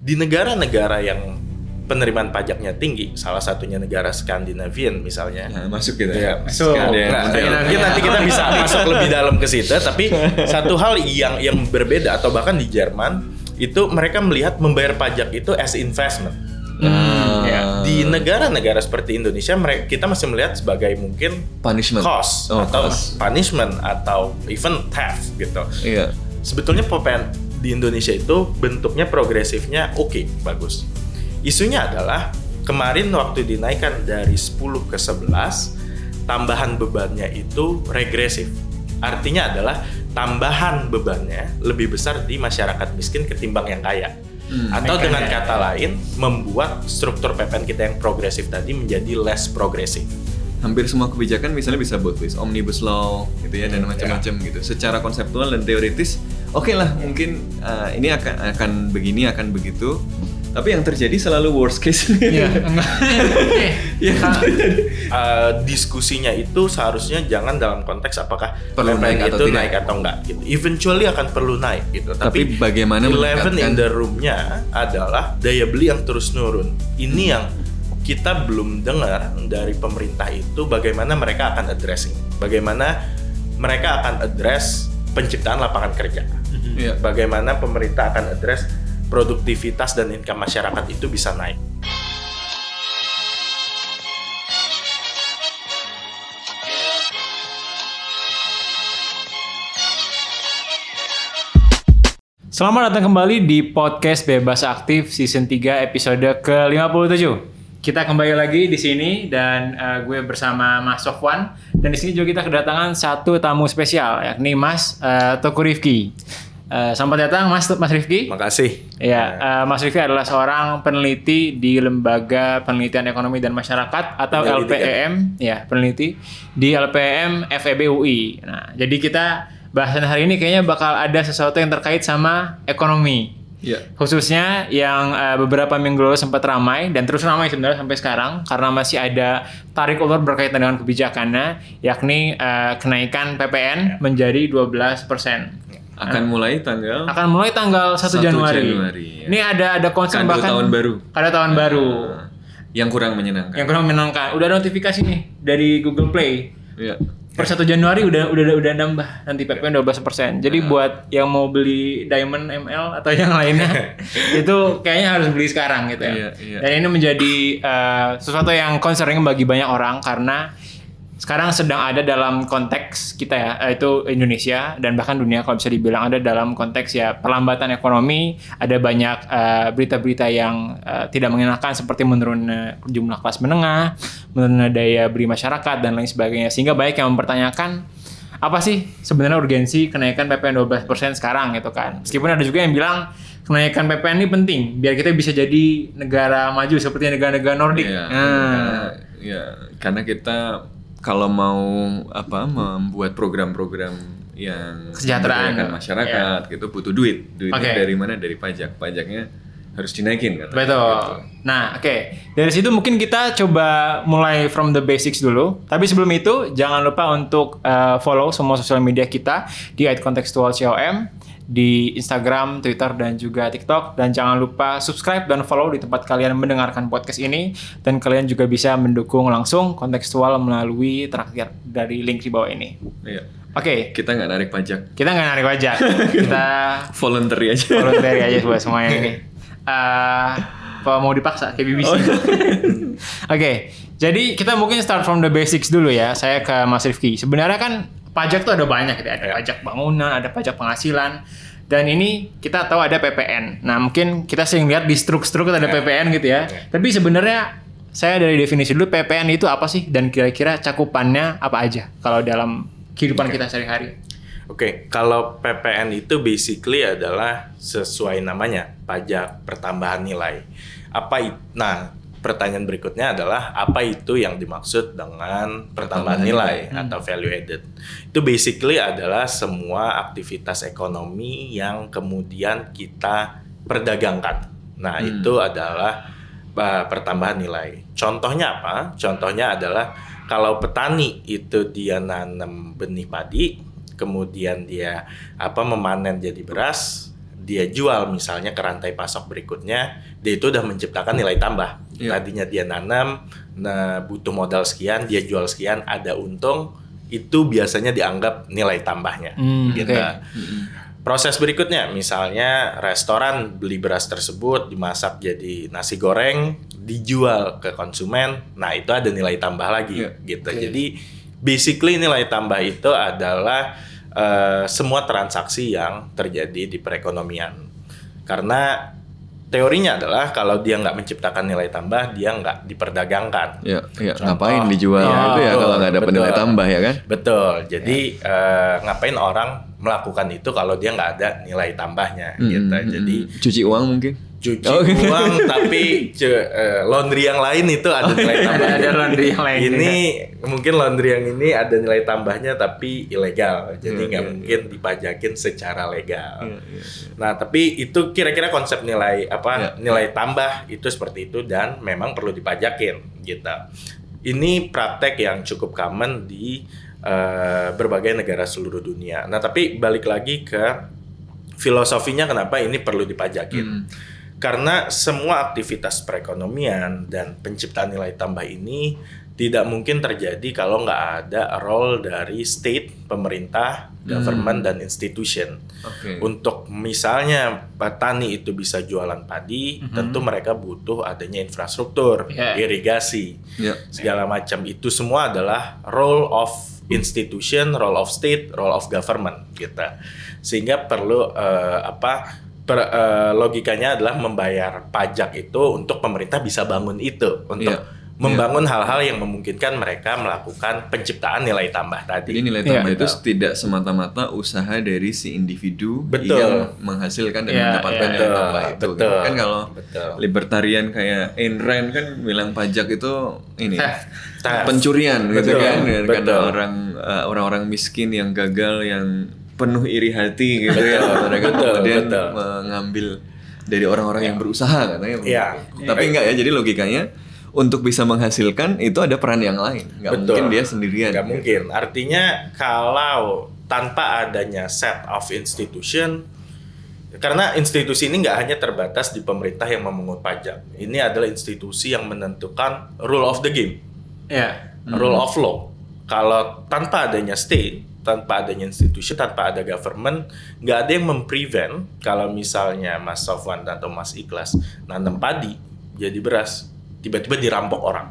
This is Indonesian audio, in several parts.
Di negara-negara yang penerimaan pajaknya tinggi, salah satunya negara Skandinavian misalnya. Nah, masuk kita Ya, masuk. mungkin nanti kita bisa masuk lebih dalam ke situ. Tapi satu hal yang berbeda atau bahkan di Jerman itu mereka melihat membayar pajak itu as investment. Ya, di negara-negara seperti Indonesia kita masih melihat sebagai mungkin punishment, cost atau punishment atau even theft gitu. Iya. Sebetulnya PPN di Indonesia itu bentuknya progresifnya oke, bagus. Isunya adalah kemarin waktu dinaikkan dari 10 ke 11, tambahan bebannya itu regresif. Artinya adalah tambahan bebannya lebih besar di masyarakat miskin ketimbang yang kaya. Atau dengan kata lain, membuat struktur PPN kita yang progresif tadi menjadi less progresif. Hampir semua kebijakan misalnya bisa both ways, omnibus law gitu ya, dan macam-macam gitu. Secara konseptual dan teoritis, oke lah mungkin ini akan begini, akan begitu. Tapi yang terjadi selalu worst case. Iya. Diskusinya itu seharusnya jangan dalam konteks apakah perlu naik itu naik atau enggak gitu. Eventually akan perlu naik gitu. Tapi bagaimana elephant in the room-nya adalah daya beli yang terus nurun. Ini yang kita belum dengar dari pemerintah itu bagaimana mereka akan addressing. Bagaimana mereka akan address penciptaan lapangan kerja. Bagaimana pemerintah akan address produktivitas dan income masyarakat itu bisa naik. Selamat datang kembali di podcast Bebas Aktif season 3 episode ke-57. Kita kembali lagi di sini dan gue bersama Mas Sofwan, dan di sini juga kita kedatangan satu tamu spesial yakni Mas Teguh Rifki. Selamat datang Mas Rifki. Makasih. Ya, Mas Rifki adalah seorang peneliti di Lembaga Penelitian Ekonomi dan Masyarakat atau LPEM, ya, peneliti di LPEM FEB UI. Nah, jadi kita bahasan hari ini kayaknya bakal ada sesuatu yang terkait sama ekonomi. Khususnya yang beberapa minggu lalu sempat ramai dan terus ramai sebenarnya sampai sekarang karena masih ada tarik ulur berkaitan dengan kebijakannya, yakni kenaikan PPN menjadi 12%. Akan mulai tanggal 1 Januari. Ya. Ini ada concern bahkan ada tahun baru. Yang kurang menyenangkan. Udah notifikasi nih dari Google Play. Iya. Per 1 Januari udah nambah nanti PPN 12%. Jadi buat yang mau beli Diamond ML atau yang lainnya itu kayaknya harus beli sekarang gitu ya. Iya. Dan ini menjadi sesuatu yang concerning bagi banyak orang karena sekarang sedang ada dalam konteks kita ya, itu Indonesia dan bahkan dunia kalau bisa dibilang ada dalam konteks ya perlambatan ekonomi, ada banyak berita-berita yang tidak mengenakan seperti menurunnya jumlah kelas menengah, menurunnya daya beli masyarakat dan lain sebagainya, sehingga banyak yang mempertanyakan apa sih sebenarnya urgensi kenaikan PPN 12% sekarang gitu kan. Meskipun ada juga yang bilang kenaikan PPN ini penting biar kita bisa jadi negara maju seperti negara-negara Nordik. Karena kita kalau mau membuat program-program yang kesejahteraan masyarakat gitu butuh duitnya dari mana? Dari pajaknya harus dinaikin katanya. Betul. Gitu. Nah, dari situ mungkin kita coba mulai from the basics dulu. Tapi sebelum itu jangan lupa untuk follow semua sosial media kita di @contextualcom di Instagram, Twitter, dan juga TikTok. Dan jangan lupa subscribe dan follow di tempat kalian mendengarkan podcast ini. Dan kalian juga bisa mendukung langsung Kontekstual melalui traktir dari link di bawah ini. Iya. Oke. Kita nggak narik pajak. Kita voluntary aja buat semuanya ini. Kalau mau dipaksa kayak BBC. Oke. Jadi kita mungkin start from the basics dulu ya. Saya ke Mas Rifki. Sebenarnya kan pajak tuh ada banyak gitu. Ada pajak bangunan, ada pajak penghasilan. Dan ini kita tahu ada PPN. Nah, mungkin kita sering lihat di struk-struk ada PPN gitu ya. Tapi sebenarnya saya dari definisi dulu PPN itu apa sih dan kira-kira cakupannya apa aja kalau dalam kehidupan kita sehari-hari. Kalau PPN itu basically adalah sesuai namanya, pajak pertambahan nilai. Pertanyaan berikutnya adalah apa itu yang dimaksud dengan pertambahan nilai atau value added. Itu basically adalah semua aktivitas ekonomi yang kemudian kita perdagangkan. Nah, itu adalah pertambahan nilai. Contohnya apa? Contohnya adalah kalau petani itu dia nanam benih padi, kemudian dia memanen jadi beras, dia jual misalnya ke rantai pasok berikutnya, dia itu udah menciptakan nilai tambah. Iya. Tadinya dia nanam, nah butuh modal sekian, dia jual sekian, ada untung, itu biasanya dianggap nilai tambahnya. Gitu. Oke. Proses berikutnya, misalnya restoran beli beras tersebut, dimasak jadi nasi goreng, dijual ke konsumen, nah itu ada nilai tambah lagi, Iya. gitu. Jadi basically nilai tambah itu adalah semua transaksi yang terjadi di perekonomian. Karena teorinya adalah kalau dia nggak menciptakan nilai tambah, dia nggak diperdagangkan. Ya, Contoh. ngapain dijual itu ya betul, kalau nggak dapat nilai betul. tambah ya kan? Betul. Jadi ngapain orang melakukan itu kalau dia nggak ada nilai tambahnya, gitu. Jadi Cuci uang mungkin. cuci Oh. uang tapi laundry yang lain itu ada nilai tambahnya. Ada laundry yang lain. Ini mungkin laundry yang ini ada nilai tambahnya tapi ilegal, jadi nggak mungkin dipajakin secara legal. Nah, tapi itu kira-kira konsep nilai nilai tambah itu seperti itu dan memang perlu dipajakin, gitu. Ini praktek yang cukup common di berbagai negara seluruh dunia. Nah, tapi balik lagi ke filosofinya kenapa ini perlu dipajakin. Karena semua aktivitas perekonomian dan penciptaan nilai tambah ini tidak mungkin terjadi kalau nggak ada role dari state, pemerintah, government, dan institution. Oke. Untuk misalnya petani itu bisa jualan padi, tentu mereka butuh adanya infrastruktur, irigasi, segala macam. Itu semua adalah role of institution, role of state, role of government, gitu. Sehingga perlu logikanya adalah membayar pajak itu untuk pemerintah bisa bangun itu, untuk membangun hal-hal yang memungkinkan mereka melakukan penciptaan nilai tambah tadi. Jadi nilai tambah itu tidak semata-mata usaha dari si individu yang menghasilkan dan mendapatkan nilai tambah itu. Betul. Kan kalau libertarian kayak Ayn Rand kan bilang pajak itu ini pencurian gitu kan, karena orang-orang miskin yang gagal, yang penuh iri hati gitu ya, mereka kemudian mengambil dari orang-orang yang berusaha katanya. Tapi enggak ya, jadi logikanya untuk bisa menghasilkan itu ada peran yang lain, nggak mungkin dia sendirian. Nggak mungkin. Artinya kalau tanpa adanya set of institution, karena institusi ini nggak hanya terbatas di pemerintah yang memungut pajak, ini adalah institusi yang menentukan rule of the game, rule of law. Kalau tanpa adanya state, tanpa adanya institusi, tanpa ada government, nggak ada yang memprevent kalau misalnya Mas Sofwan atau Mas Ikhlas nanam padi jadi beras, tiba-tiba dirampok orang.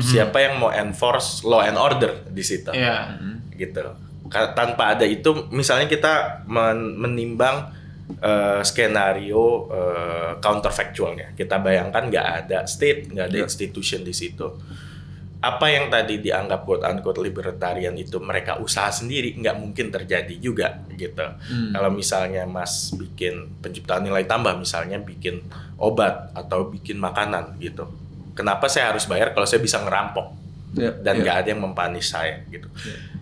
Siapa yang mau enforce law and order di situ? Gitu. Tanpa ada itu, misalnya kita menimbang skenario counterfactualnya. Kita bayangkan nggak ada state, nggak ada institution di situ. Apa yang tadi dianggap quote-unquote libertarian itu mereka usaha sendiri, nggak mungkin terjadi juga, gitu. Kalau misalnya Mas bikin penciptaan nilai tambah, misalnya bikin obat atau bikin makanan gitu, kenapa saya harus bayar kalau saya bisa ngerampok dan nggak ada yang mempunish saya, gitu.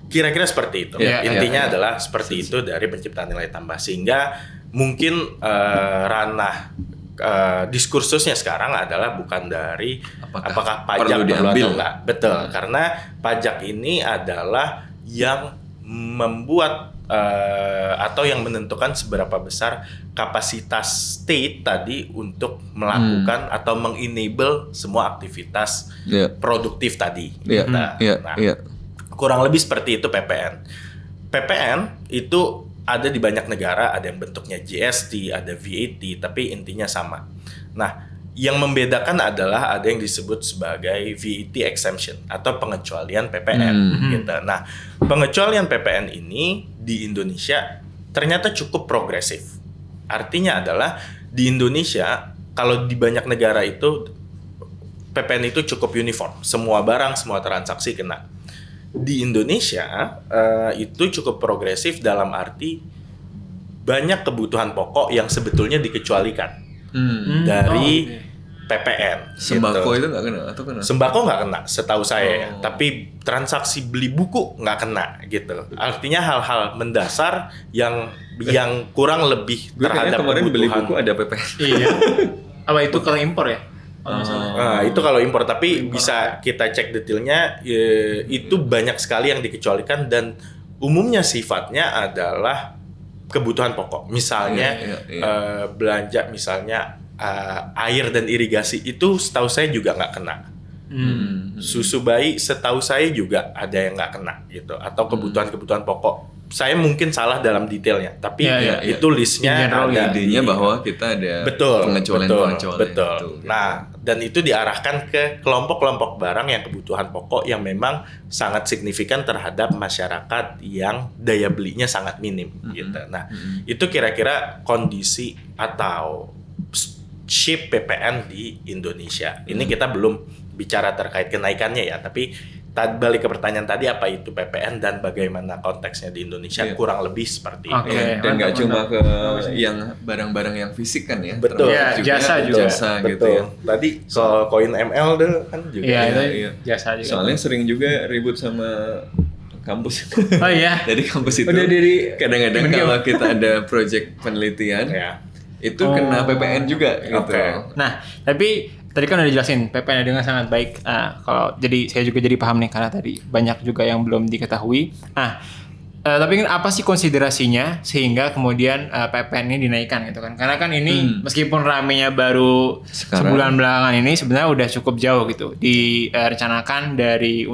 Kira-kira seperti itu. Intinya adalah seperti itu dari penciptaan nilai tambah, sehingga mungkin ranah diskursusnya sekarang adalah bukan dari apakah pajak perlu atau enggak. Betul, karena pajak ini adalah yang membuat atau yang menentukan seberapa besar kapasitas state tadi untuk melakukan atau mengenable semua aktivitas produktif tadi. Kurang lebih seperti itu PPN. PPN itu ada di banyak negara, ada yang bentuknya GST, ada VAT, tapi intinya sama. Nah, yang membedakan adalah ada yang disebut sebagai VAT exemption atau pengecualian PPN. Gitu. Nah, pengecualian PPN ini di Indonesia ternyata cukup progresif. Artinya adalah di Indonesia, kalau di banyak negara itu PPN itu cukup uniform, semua barang, semua transaksi kena. Di Indonesia itu cukup progresif dalam arti banyak kebutuhan pokok yang sebetulnya dikecualikan dari PPN. Sembako gitu. itu nggak kena atau kena? Sembako nggak kena, setahu saya ya. Tapi transaksi beli buku nggak kena gitu. Artinya hal-hal mendasar yang kurang lebih terhadap kemarin kebutuhan. beli buku ada PPN. Iya. Apa itu kalau impor ya? Nah, itu kalau impor, tapi bisa kita cek detailnya, itu banyak sekali yang dikecualikan dan umumnya sifatnya adalah kebutuhan pokok. Misalnya belanja misalnya air dan irigasi itu setahu saya juga nggak kena. Susu bayi setahu saya juga ada yang nggak kena gitu. Atau kebutuhan-kebutuhan pokok. Saya mungkin salah dalam detailnya, tapi itu listnya ada. Idenya bahwa kita ada pengecualian. Betul. Nah, dan itu diarahkan ke kelompok-kelompok barang yang kebutuhan pokok yang memang sangat signifikan terhadap masyarakat yang daya belinya sangat minim gitu. Nah, itu kira-kira kondisi atau shape PPN di Indonesia. Ini kita belum bicara terkait kenaikannya ya, tapi balik ke pertanyaan tadi, apa itu PPN dan bagaimana konteksnya di Indonesia, kurang lebih seperti itu. Dan nggak cuma ke yang barang-barang yang fisik kan ya. Betul. Ya, jasa juga. Jasa betul. Gitu ya. Tadi soal koin ML deh kan juga. Iya. Jasa juga. Soalnya sering juga ribut sama kampus. Oh iya. Jadi kampus itu Udah kadang-kadang kalau kita ada project penelitian itu kena PPN juga gitu. Nah, tapi tadi kan udah dijelasin PPN dengan sangat baik. Kalau jadi saya juga jadi paham nih, karena tadi banyak juga yang belum diketahui. Tapi kan apa sih konsiderasinya sehingga kemudian PPN ini dinaikkan gitu kan? Karena kan ini meskipun ramenya baru sebulan belakangan ini, sebenarnya udah cukup jauh gitu direncanakan dari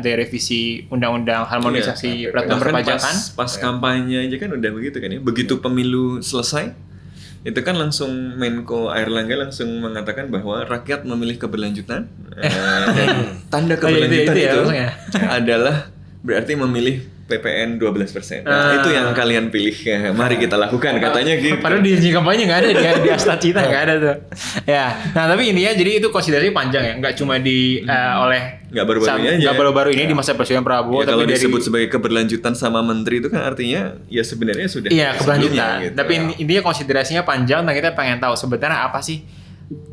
revisi undang-undang harmonisasi peraturan perpajakan. Pas kampanye aja kan udah begitu kan ya. Begitu pemilu selesai, itu kan langsung Menko Airlangga langsung mengatakan bahwa rakyat memilih keberlanjutan. Tanda keberlanjutan itu adalah berarti memilih PPN 12%. Itu yang kalian pilih. Mari kita lakukan, katanya gitu. Padahal di janji kampanye nggak ada, di Astagfirullah nggak ada tuh. Ya, nah tapi intinya jadi itu konsiderasi panjang ya, nggak cuma oleh nggak baru-baru ini di masa Presiden Prabowo. Ya, tapi kalau disebut sebagai keberlanjutan sama menteri itu kan artinya ya sebenarnya sudah. Iya, keberlanjutan. Gitu. Tapi intinya konsiderasinya panjang dan kita pengen tahu sebenarnya apa sih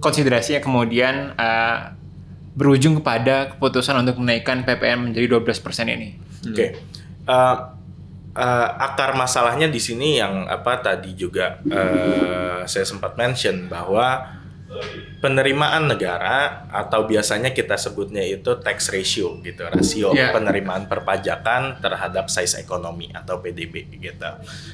konsiderasinya kemudian berujung kepada keputusan untuk menaikkan PPN menjadi 12% ini. Oke. Akar masalahnya di sini yang tadi juga saya sempat mention bahwa penerimaan negara atau biasanya kita sebutnya itu tax ratio gitu, rasio penerimaan perpajakan terhadap size ekonomi atau PDB gitu.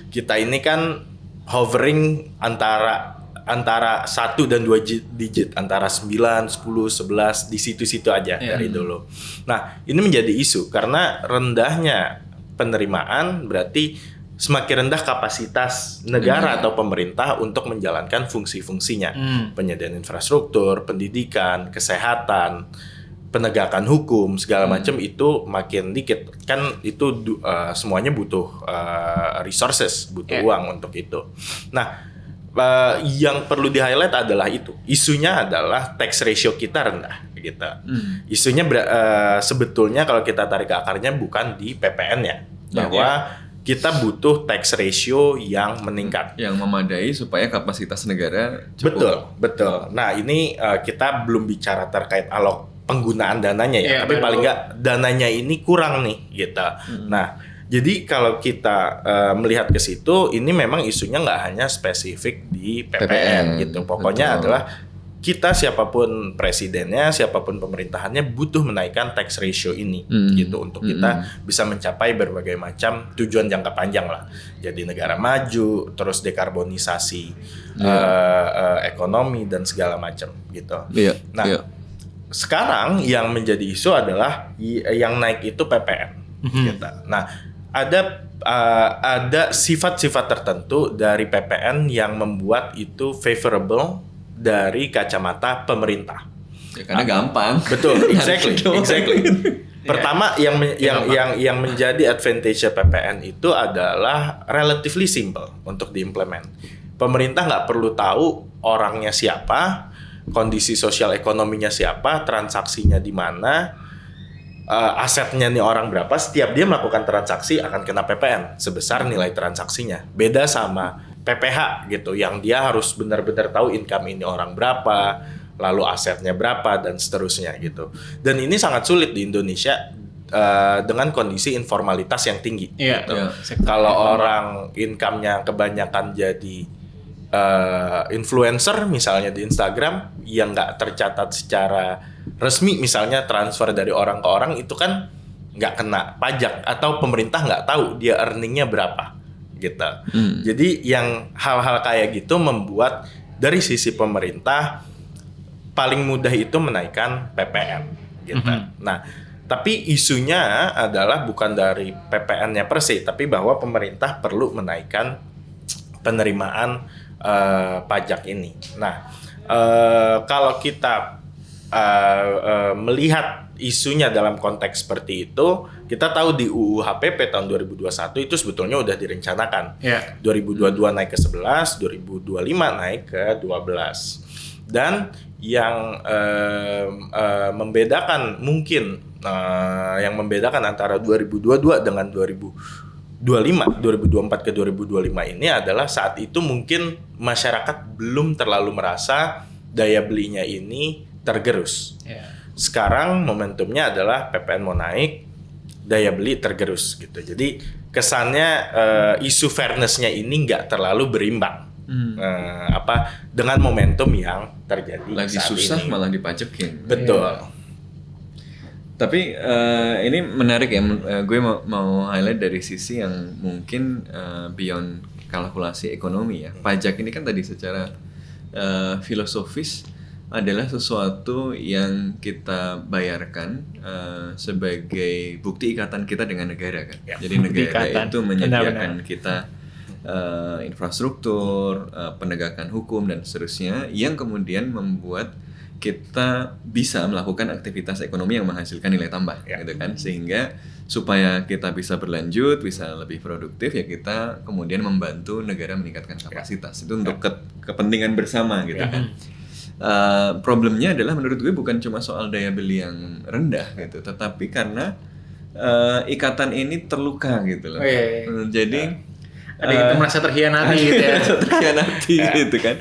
Kita ini kan hovering antara 1 dan 2 digit, antara 9, 10, 11 di situ-situ aja dari dulu. Nah, ini menjadi isu karena rendahnya penerimaan berarti semakin rendah kapasitas negara atau pemerintah untuk menjalankan fungsi-fungsinya. Penyediaan infrastruktur, pendidikan, kesehatan, penegakan hukum, segala macam itu makin dikit. Kan itu semuanya butuh resources, butuh uang untuk itu. Nah, yang perlu di-highlight adalah itu. Isunya adalah tax ratio kita rendah gitu. Isunya sebetulnya kalau kita tarik ke akarnya bukan di PPN-nya. Bahwa kita butuh tax ratio yang meningkat. Yang memadai supaya kapasitas negara cukup. Betul. Nah, ini kita belum bicara terkait penggunaan dananya ya. Tapi paling nggak dananya ini kurang nih gitu. Nah, jadi kalau kita melihat ke situ, ini memang isunya nggak hanya spesifik di PPN gitu. Pokoknya adalah kita siapapun presidennya, siapapun pemerintahannya butuh menaikkan tax ratio ini gitu untuk kita bisa mencapai berbagai macam tujuan jangka panjang lah. Jadi negara maju, terus dekarbonisasi ekonomi dan segala macam gitu. Sekarang yang menjadi isu adalah yang naik itu PPN gitu. Nah, ada sifat-sifat tertentu dari PPN yang membuat itu favorable dari kacamata pemerintah. Ya, karena gampang. Betul, exactly. Pertama yang menjadi advantage PPN itu adalah relatively simple untuk diimplement. Pemerintah nggak perlu tahu orangnya siapa, kondisi sosial ekonominya siapa, transaksinya di mana. Asetnya nih orang berapa, setiap dia melakukan transaksi akan kena PPN sebesar nilai transaksinya. Beda sama PPH gitu, yang dia harus benar-benar tahu income ini orang berapa, lalu asetnya berapa, dan seterusnya gitu. Dan ini sangat sulit di Indonesia dengan kondisi informalitas yang tinggi. Gitu. Kalau orang income-nya kebanyakan jadi influencer misalnya di Instagram yang nggak tercatat secara resmi, misalnya transfer dari orang ke orang, itu kan nggak kena pajak atau pemerintah nggak tahu dia earningnya berapa gitu. Jadi yang hal-hal kayak gitu membuat dari sisi pemerintah paling mudah itu menaikkan PPN gitu. Nah, tapi isunya adalah bukan dari PPN-nya per se, tapi bahwa pemerintah perlu menaikkan penerimaan pajak ini. Nah, kalau kita melihat isunya dalam konteks seperti itu, kita tahu di UU HPP tahun 2021 itu sebetulnya udah direncanakan. 2022 naik ke 11, 2025 naik ke 12. Dan yang membedakan mungkin yang membedakan antara 2022 dengan 2024 ke 2025 ini adalah saat itu mungkin masyarakat belum terlalu merasa daya belinya ini tergerus. Sekarang momentumnya adalah PPN mau naik, daya beli tergerus gitu. Jadi kesannya isu fairness-nya ini nggak terlalu berimbang. Dengan momentum yang terjadi lagi saat susah ini. malah dipajekin. Betul. Tapi ini menarik ya, gue mau highlight dari sisi yang mungkin beyond kalkulasi ekonomi ya. Pajak ini kan tadi secara filosofis adalah sesuatu yang kita bayarkan sebagai bukti ikatan kita dengan negara kan. Jadi negara itu menyediakan kita infrastruktur, penegakan hukum dan seterusnya yang kemudian membuat kita bisa melakukan aktivitas ekonomi yang menghasilkan nilai tambah, gitu kan? Sehingga supaya kita bisa berlanjut, bisa lebih produktif ya kita kemudian membantu negara meningkatkan kapasitas. Itu untuk kepentingan bersama gitu kan. Problemnya adalah menurut gue bukan cuma soal daya beli yang rendah gitu, tetapi karena ikatan ini terluka gitu loh. Jadi ada yang merasa terkhianati gitu ya. Terkhianati gitu kan.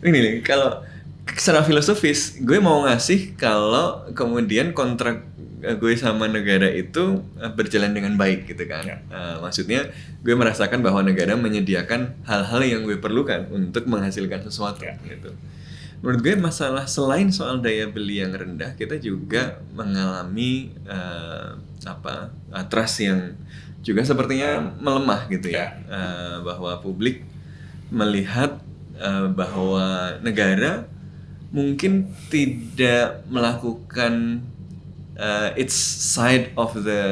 Ini nih, kalau secara filosofis gue mau ngasih kalau kemudian kontrak gue sama negara itu berjalan dengan baik gitu kan. Maksudnya gue merasakan bahwa negara menyediakan hal-hal yang gue perlukan untuk menghasilkan sesuatu gitu. Menurut gue masalah selain soal daya beli yang rendah, kita juga mengalami trust yang juga sepertinya melemah gitu ya. Bahwa publik melihat bahwa negara mungkin tidak melakukan its side of the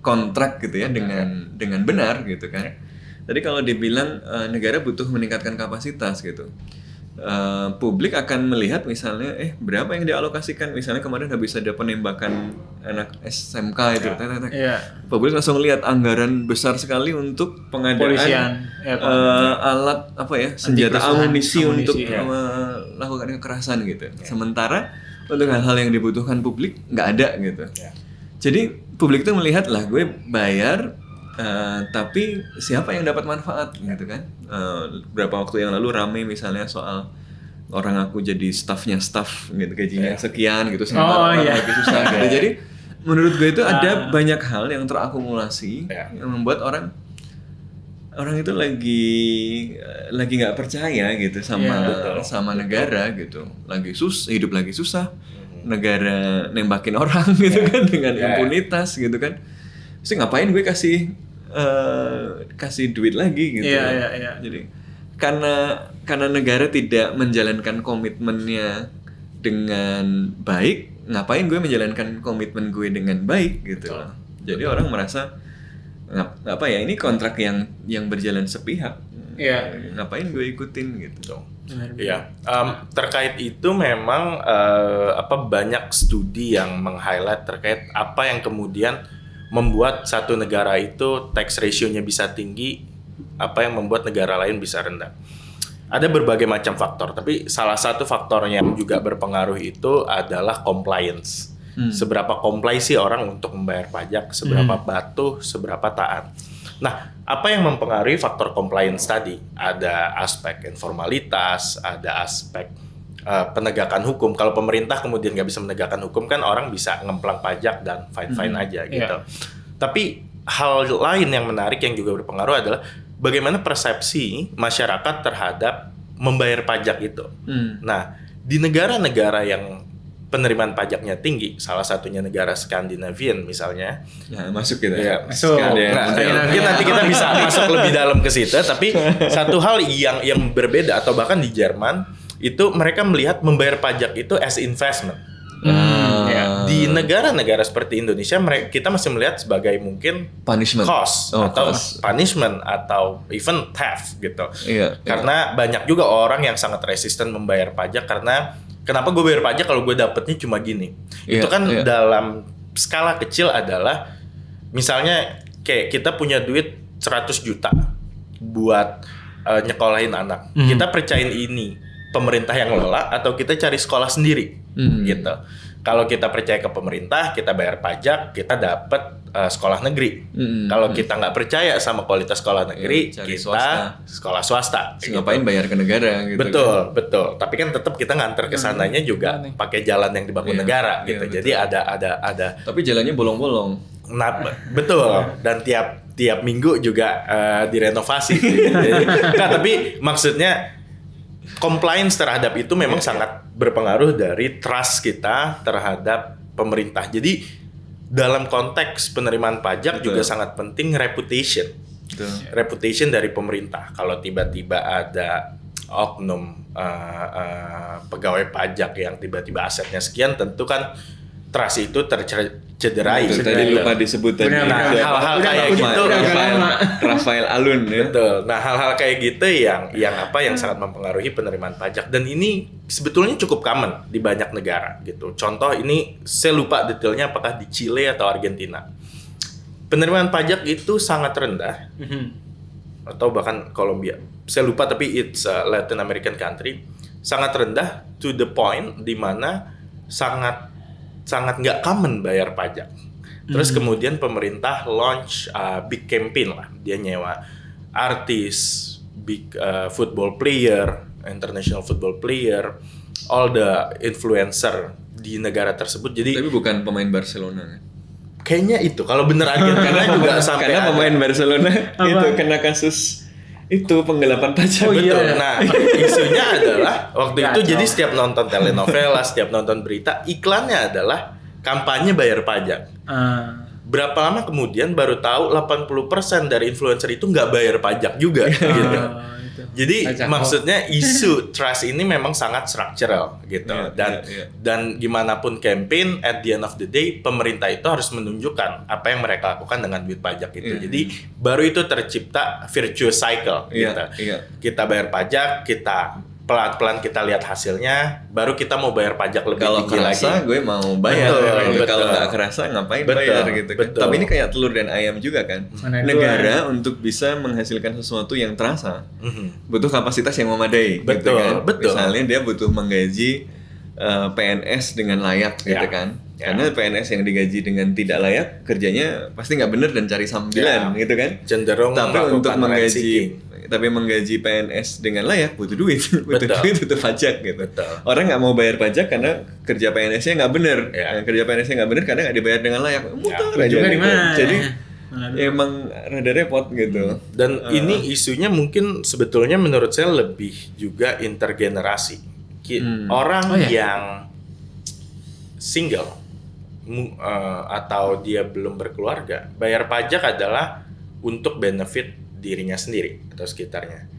contract gitu ya dengan benar gitu kan. Tadi kalau dibilang negara butuh meningkatkan kapasitas gitu. Publik akan melihat misalnya berapa yang dialokasikan, misalnya kemarin habis ada penembakan anak SMK itu publik langsung lihat anggaran besar sekali untuk pengadaan alat senjata amunisi untuk melakukan kekerasan gitu. Sementara untuk hal-hal yang dibutuhkan publik nggak ada gitu. Jadi publik tuh melihat lah gue bayar tapi siapa yang dapat manfaat gitu kan. Beberapa waktu yang lalu rame misalnya soal orang aku jadi staff gitu, gajinya sekian gitu, sementara orang lagi susah gitu. Jadi menurut gue itu ada banyak hal yang terakumulasi yang membuat orang itu lagi nggak percaya gitu sama negara gitu, hidup lagi susah, negara nembakin orang gitu kan dengan impunitas gitu kan. Terus ngapain gue kasih duit lagi gitu. Jadi karena negara tidak menjalankan komitmennya dengan baik, ngapain gue menjalankan komitmen gue dengan baik gitu loh. Jadi orang merasa ini kontrak yang berjalan sepihak. Ngapain gue ikutin gitu. Terkait itu memang banyak studi yang meng-highlight terkait apa yang kemudian membuat satu negara itu tax ratio-nya bisa tinggi, apa yang membuat negara lain bisa rendah. Ada berbagai macam faktor, tapi salah satu faktor yang juga berpengaruh itu adalah compliance. Seberapa comply sih orang untuk membayar pajak, seberapa patuh, seberapa taat. Nah, apa yang mempengaruhi faktor compliance tadi? Ada aspek informalitas, ada aspek penegakan hukum. Kalau pemerintah kemudian nggak bisa menegakkan hukum, kan orang bisa ngemplang pajak dan fine-fine aja gitu. Tapi hal lain yang menarik yang juga berpengaruh adalah bagaimana persepsi masyarakat terhadap membayar pajak itu. Nah, di negara-negara yang penerimaan pajaknya tinggi, salah satunya negara Skandinavian misalnya. Nah, masuk kita. Ya, masuk. Nah, mungkin nanti kita bisa masuk lebih dalam ke situ. Tapi satu hal yang berbeda atau bahkan di Jerman itu mereka melihat membayar pajak itu as investment. Ya. Di negara-negara seperti Indonesia, kita masih melihat sebagai mungkin Punishment. cost atau punishment atau even theft gitu. Iya. Karena banyak juga orang yang sangat resisten membayar pajak karena kenapa gue bayar pajak kalau gue dapetnya cuma gini. Iya, Itu kan iya. dalam skala kecil adalah misalnya kayak kita punya duit 100 juta buat nyekolahin anak. Kita percayain ini pemerintah yang ngelola atau kita cari sekolah sendiri gitu. Kalau kita percaya ke pemerintah, kita bayar pajak, kita dapat sekolah negeri. Kalau kita nggak percaya sama kualitas sekolah negeri, cari kita swasta. sekolah swasta. Terus ngapain bayar ke negara gitu. Betul, betul. Tapi kan tetap kita nganter ke sananya juga pakai jalan yang dibangun Iya, negara iya, gitu. betul. Jadi ada. Tapi jalannya bolong-bolong. Nah, betul. Dan tiap minggu juga direnovasi. Jadi, tapi maksudnya compliance terhadap itu memang sangat berpengaruh dari trust kita terhadap pemerintah. Jadi dalam konteks penerimaan pajak Betul. juga sangat penting reputation. Betul. Reputation dari pemerintah. Kalau tiba-tiba ada oknum pegawai pajak yang tiba-tiba asetnya sekian, tentu kan trust itu tercederai. Betul, tadi lupa disebut tadi. Benar, Nah, benar. hal-hal Udah, kayak udah, gitu udah agak Rafael, lama. Rafael Alun ya. Betul. Nah, hal-hal kayak gitu yang sangat mempengaruhi penerimaan pajak, dan ini sebetulnya cukup common di banyak negara gitu. Contoh ini saya lupa detailnya apakah di Chile atau Argentina. Penerimaan pajak itu sangat rendah atau bahkan Kolombia. Saya lupa tapi it's a Latin American country. Sangat rendah to the point di mana sangat nggak common bayar pajak. Terus kemudian pemerintah launch big campaign lah. Dia nyewa artis, big football player, international football player, all the influencer di negara tersebut. Jadi Tapi bukan pemain Barcelona kan? kayaknya itu kalau bener Argentina juga sampai Karena ada. pemain Barcelona itu kena kasus itu penggelapan pajak. Betul. Nah, isunya adalah waktu itu Kacau. jadi setiap nonton telenovela, setiap nonton berita, iklannya adalah kampanye bayar pajak. Berapa lama kemudian baru tahu 80% dari influencer itu nggak bayar pajak juga gitu. Jadi Kacau. maksudnya isu trust ini memang sangat structural gitu. Iya, iya. Dan gimana pun campaign, at the end of the day pemerintah itu harus menunjukkan apa yang mereka lakukan dengan duit pajak itu. Iya. Jadi baru itu tercipta virtuous cycle Iya, gitu. iya. Kita bayar pajak, kita pelan-pelan kita lihat hasilnya, baru kita mau bayar pajak lebih Kalau tinggi lagi. kerasa gue mau bayar. Betul, gitu. betul. Kalau nggak kerasa ngapain Betul, bayar gitu kan. betul. Tapi ini kayak telur dan ayam juga kan. Mana Negara untuk bisa menghasilkan sesuatu yang terasa Mhm. butuh kapasitas yang memadai gitu Betul, kan. betul. Misalnya dia butuh menggaji PNS dengan layak gitu Ya, kan. ya. Karena PNS yang digaji dengan tidak layak kerjanya pasti nggak bener dan cari sambilan Ya. gitu kan. Cenderung Tapi melakukan untuk rent seeking. menggaji PNS dengan layak butuh duit, butuh Betul. duit, butuh pajak gitu. Betul. Orang nggak mau bayar pajak karena kerja PNS-nya nggak bener. Ya. Nah, kerja PNS-nya nggak bener karena nggak dibayar dengan layak. Muter aja. Ujungnya di gitu. mana? Jadi Mana? emang rada repot gitu. Dan ini isunya mungkin sebetulnya menurut saya lebih juga intergenerasi. Orang Oh, ya? yang single atau dia belum berkeluarga, bayar pajak adalah untuk benefit dirinya sendiri atau sekitarnya.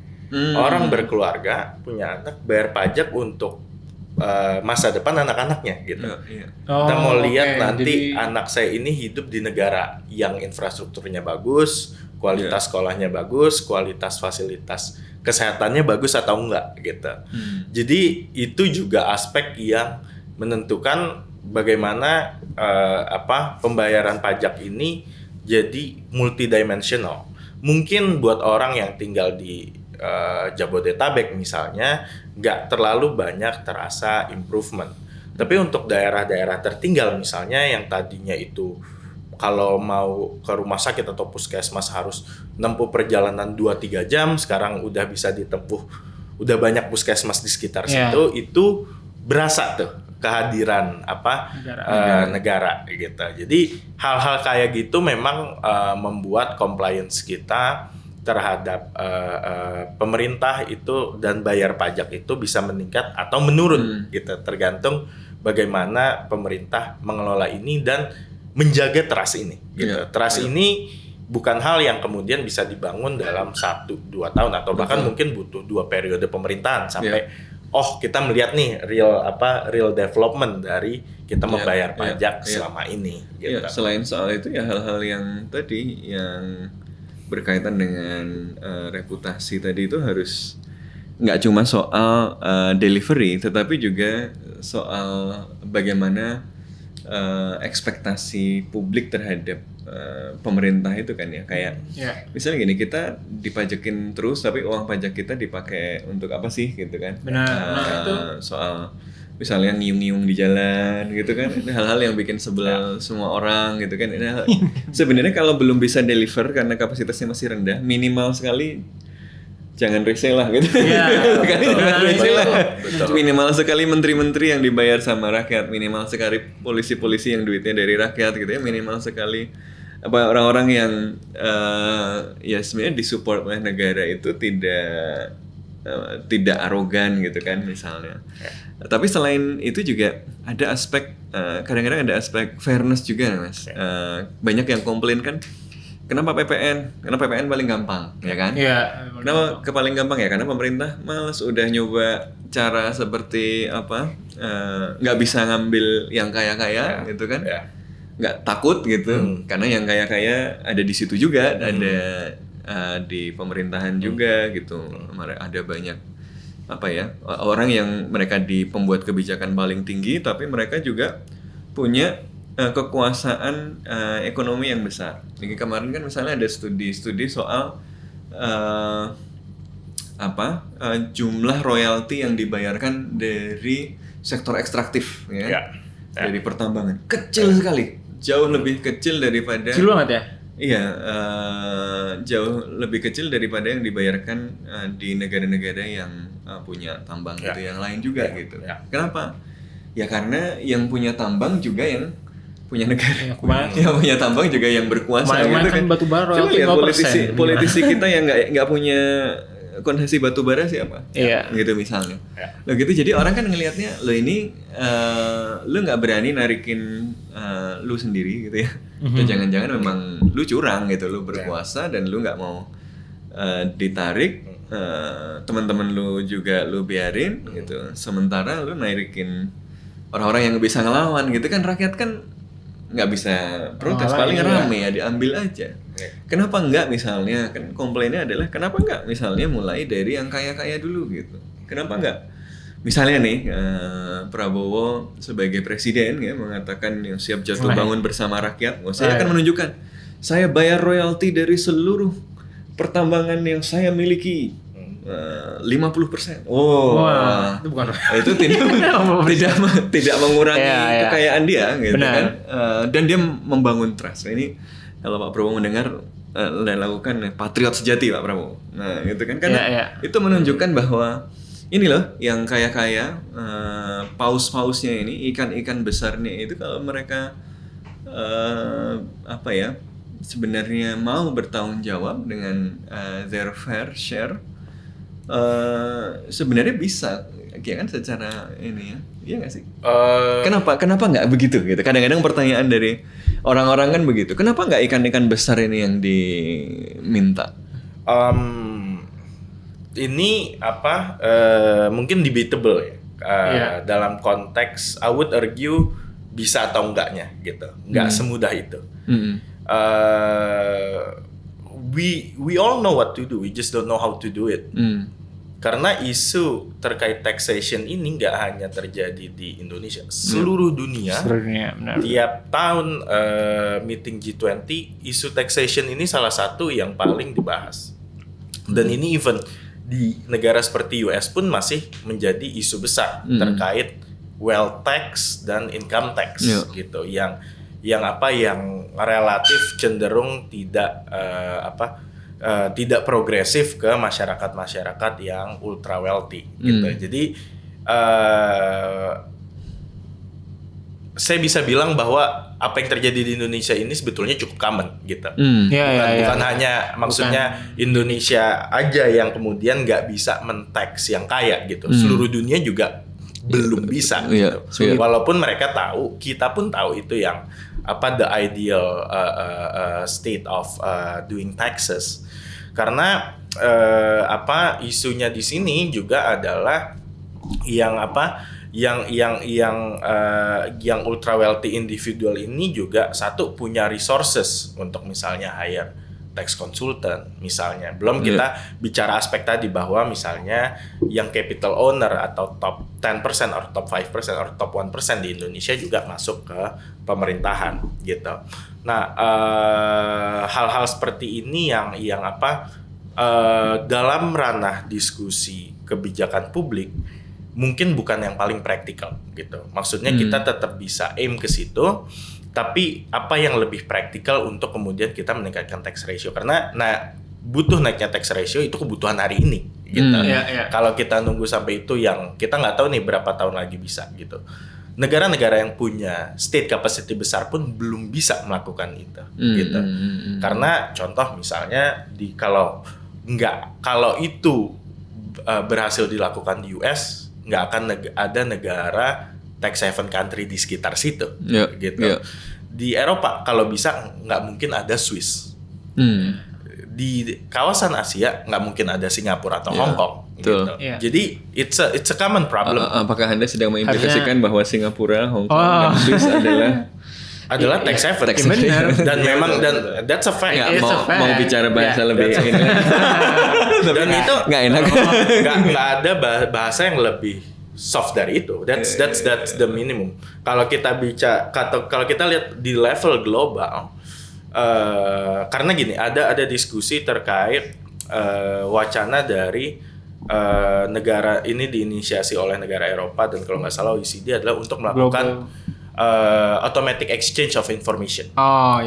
Orang berkeluarga punya anak bayar pajak untuk masa depan anak-anaknya gitu. Iya. Kita mau lihat oke. nanti Jadi- anak saya ini hidup di negara yang infrastrukturnya bagus, kualitas sekolahnya bagus, kualitas fasilitas kesehatannya bagus atau enggak gitu. Jadi itu juga aspek yang menentukan bagaimana pembayaran pajak ini jadi multidimensional. Mungkin buat orang yang tinggal di Jabodetabek misalnya nggak terlalu banyak terasa improvement. Tapi untuk daerah-daerah tertinggal misalnya yang tadinya itu kalau mau ke rumah sakit atau puskesmas harus nempuh perjalanan 2-3 jam, sekarang udah bisa ditempuh, udah banyak puskesmas di sekitar Iya. situ, itu berasa tuh kehadiran negara gitu. Jadi hal-hal kayak gitu memang membuat compliance kita terhadap pemerintah itu dan bayar pajak itu bisa meningkat atau menurun gitu, tergantung bagaimana pemerintah mengelola ini dan menjaga trust ini gitu. Trust ini bukan hal yang kemudian bisa dibangun dalam 1-2 tahun atau bahkan mungkin butuh 2 periode pemerintahan sampai kita melihat nih real development dari kita membayar pajak selama ini gitu. Selain soal itu ya hal-hal yang tadi yang berkaitan dengan reputasi tadi itu harus nggak cuma soal delivery, tetapi juga soal bagaimana ekspektasi publik terhadap pemerintah itu kan ya, kayak misalnya gini, kita dipajakin terus tapi uang pajak kita dipakai untuk apa sih gitu kan. Benar. Soal misalnya nyiung-nyiung di jalan gitu kan, ini hal-hal yang bikin sebel semua orang gitu kan. Ini sebenarnya kalau belum bisa deliver karena kapasitasnya masih rendah, minimal sekali jangan rese lah gitu. Jangan rese lah. Minimal sekali menteri-menteri yang dibayar sama rakyat, minimal sekali polisi-polisi yang duitnya dari rakyat gitu ya, minimal sekali orang-orang yang ya sebenarnya disupport oleh negara itu tidak arogan gitu kan misalnya. Tapi selain itu juga ada aspek kadang-kadang ada aspek fairness juga Mas. Banyak yang komplain kan, kenapa PPN? Karena PPN paling gampang, ya kan? Iya. Kenapa paling gampang ya? Karena pemerintah malas udah nyoba cara seperti nggak bisa ngambil yang kaya-kaya gitu kan? Nggak takut gitu, karena yang kaya-kaya ada di situ juga, ada di pemerintahan juga gitu. Ada banyak orang yang mereka di pembuat kebijakan paling tinggi, tapi mereka juga punya kekuasaan ekonomi yang besar. Jadi kemarin kan misalnya ada studi soal jumlah royalti yang dibayarkan dari sektor ekstraktif dari pertambangan, kecil sekali, jauh lebih kecil daripada kecil banget ya. Iya, jauh lebih kecil daripada yang dibayarkan di negara-negara yang punya tambang gitu, yang lain juga gitu. Kenapa? Ya karena yang punya tambang juga yang punya negara, yang punya tambang juga yang berkuasa gitu kan. Batu bara, coba lihat politisi kita yang nggak punya konsesi batu bara siapa? Gitu misalnya. Loh gitu, jadi orang kan ngelihatnya, lo ini lo nggak berani narikin lu sendiri gitu ya. Dan jangan-jangan memang lu curang gitu, lu berkuasa dan lu nggak mau ditarik, teman-teman lu juga lu biarin gitu. Sementara lu narikin orang-orang yang bisa ngelawan gitu kan, rakyat kan nggak bisa protes, paling rame ya diambil aja. Kenapa enggak misalnya, kan komplainnya adalah kenapa enggak misalnya mulai dari yang kaya-kaya dulu gitu. Kenapa enggak misalnya nih Prabowo sebagai presiden ya mengatakan yang siap jatuh bangun bersama rakyat, saya akan menunjukkan saya bayar royalti dari seluruh pertambangan yang saya miliki 50%. Itu bukan. Itu tidak mengurangi kekayaan dia gitu. Benar. Kan. Dan dia membangun trust. Ini kalau Pak Prabowo mendengar lakukan patriot sejati Pak Prabowo. Nah, gitu kan itu menunjukkan bahwa ini loh yang kaya-kaya paus-pausnya ini, ikan-ikan besarnya itu kalau mereka sebenarnya mau bertanggung jawab dengan their fair share, sebenarnya bisa ya kan secara ini ya, iya nggak sih? Kenapa nggak begitu gitu? Kadang-kadang pertanyaan dari orang-orang kan begitu. Kenapa nggak ikan-ikan besar ini yang diminta? Ini mungkin debatable ya. Dalam konteks I would argue bisa atau enggaknya gitu. Nggak semudah itu. We all know what to do, we just don't know how to do it. Karena isu terkait taxation ini nggak hanya terjadi di Indonesia, seluruh dunia. Benar. Tiap tahun meeting G20, isu taxation ini salah satu yang paling dibahas. Dan ini even di negara seperti US pun masih menjadi isu besar terkait wealth tax dan income tax gitu, yang relatif cenderung tidak progresif ke masyarakat yang ultra wealthy gitu. Jadi saya bisa bilang bahwa apa yang terjadi di Indonesia ini sebetulnya cukup common gitu. Bukan hanya maksudnya Indonesia aja yang kemudian nggak bisa men-tax yang kaya gitu. Seluruh dunia juga belum bisa gitu. Walaupun mereka tahu, kita pun tahu itu yang the ideal state of doing taxes. Karena isunya di sini juga adalah yang ultra wealthy individual ini juga satu punya resources untuk misalnya hire tax consultant misalnya. Belum kita bicara aspek tadi bahwa misalnya yang capital owner atau top 10% or top 5% or top 1% di Indonesia juga masuk ke pemerintahan gitu. Nah, hal-hal seperti ini yang dalam ranah diskusi kebijakan publik mungkin bukan yang paling praktikal gitu. Maksudnya kita tetap bisa aim ke situ, tapi apa yang lebih praktikal untuk kemudian kita meningkatkan tax ratio, karena butuh naiknya tax ratio itu kebutuhan hari ini gitu. Kalau kita nunggu sampai itu yang kita nggak tahu nih berapa tahun lagi bisa gitu. Negara-negara yang punya state capacity besar pun belum bisa melakukan itu gitu. Karena contoh misalnya kalau itu berhasil dilakukan di US, nggak akan ada negara tax haven country di sekitar situ gitu. Di Eropa kalau bisa nggak mungkin ada Swiss. Di kawasan Asia nggak mungkin ada Singapura atau Hong Kong gitu. Jadi it's a common problem. Apakah Anda sedang mengimplikasikan bahwa Singapura, Hong Kong, dan Swiss adalah tax haven? Dan memang that's a fact. Mau bicara bahasa lebih ini. Dan itu nggak enak. Nggak ada bahasa yang lebih soft dari itu. That's the minimum. Kalau kita lihat di level global, karena gini, ada diskusi terkait wacana dari negara ini diinisiasi oleh negara Eropa dan kalau nggak salah OECD adalah untuk melakukan automatic exchange of information.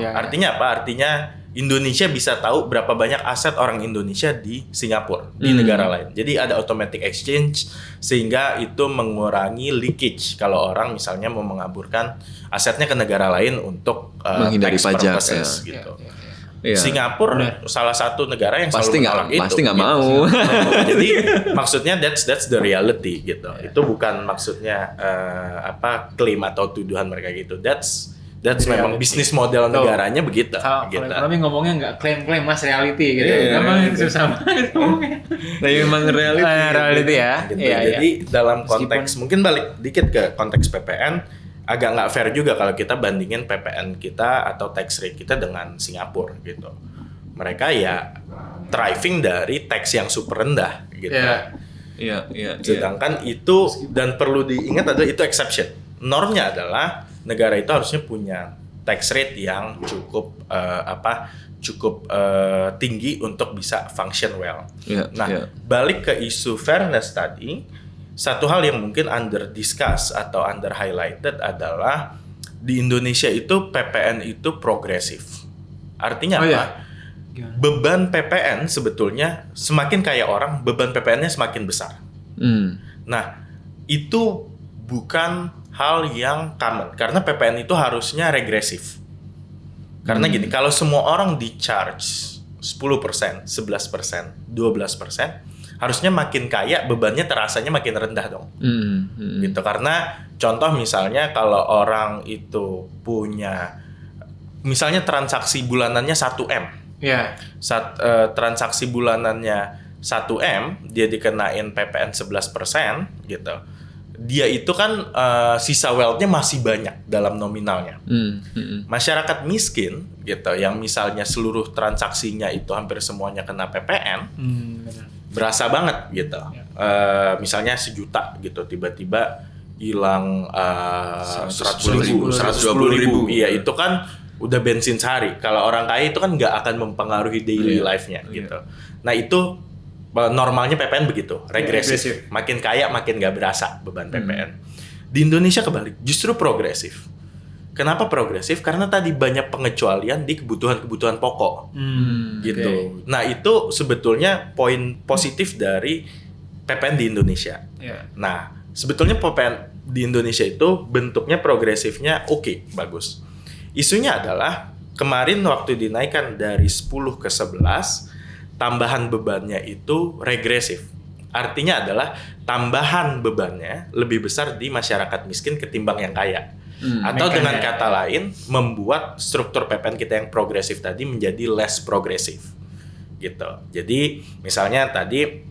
Artinya apa? Artinya Indonesia bisa tahu berapa banyak aset orang Indonesia di Singapura, di negara lain. Jadi ada automatic exchange sehingga itu mengurangi leakage kalau orang misalnya mau mengaburkan asetnya ke negara lain untuk menghindari tax pajak purposes gitu. Singapura salah satu negara yang selalu menolak itu. Pasti nggak mau. Jadi maksudnya that's the reality gitu. Itu bukan maksudnya klaim atau tuduhan mereka gitu. That's memang bisnis model negaranya begitu. Kalau kami ngomongnya nggak klaim-klaim mas, reality gitu. Memang susah banget ngomongnya. Memang reality ya. Jadi dalam konteks mungkin balik dikit ke konteks PPN, agak nggak fair juga kalau kita bandingin PPN kita atau tax rate kita dengan Singapura gitu. Mereka ya thriving dari tax yang super rendah gitu. Sedangkan itu, dan perlu diingat adalah itu exception. Normnya adalah negara itu harusnya punya tax rate yang cukup tinggi untuk bisa function well. Balik ke isu fairness tadi, satu hal yang mungkin under discuss atau under highlighted adalah di Indonesia itu PPN itu progresif. Artinya apa? Beban PPN sebetulnya semakin kaya orang, beban PPN-nya semakin besar. Nah, itu bukan hal yang common karena PPN itu harusnya regresif. Karena gini, kalau semua orang di charge 10%, 11%, 12%, harusnya makin kaya bebannya terasanya makin rendah dong. Gitu, karena contoh misalnya kalau orang itu punya misalnya transaksi bulanannya 1M. Transaksi bulanannya 1M, dia dikenain PPN 11% gitu. Dia itu kan sisa wealth-nya masih banyak dalam nominalnya. Masyarakat miskin gitu yang misalnya seluruh transaksinya itu hampir semuanya kena PPN, berasa banget gitu. Misalnya 1 juta gitu tiba-tiba hilang 110.000. Iya, itu kan udah bensin sehari. Kalau orang kaya itu kan nggak akan mempengaruhi daily life-nya gitu. Nah, itu normalnya PPN begitu, regresif. Makin kaya makin nggak berasa beban PPN. Di Indonesia kebalik, justru progresif. Kenapa progresif? Karena tadi banyak pengecualian di kebutuhan-kebutuhan pokok, gitu. Nah, itu sebetulnya poin positif dari PPN di Indonesia. Nah, sebetulnya PPN di Indonesia itu bentuknya progresifnya oke, bagus. Isunya adalah kemarin waktu dinaikkan dari 10 ke 11, tambahan bebannya itu regresif. Artinya adalah tambahan bebannya lebih besar di masyarakat miskin ketimbang yang kaya. Atau dengan kata lain, membuat struktur PPN kita yang progresif tadi menjadi less progresif. Gitu. Jadi misalnya tadi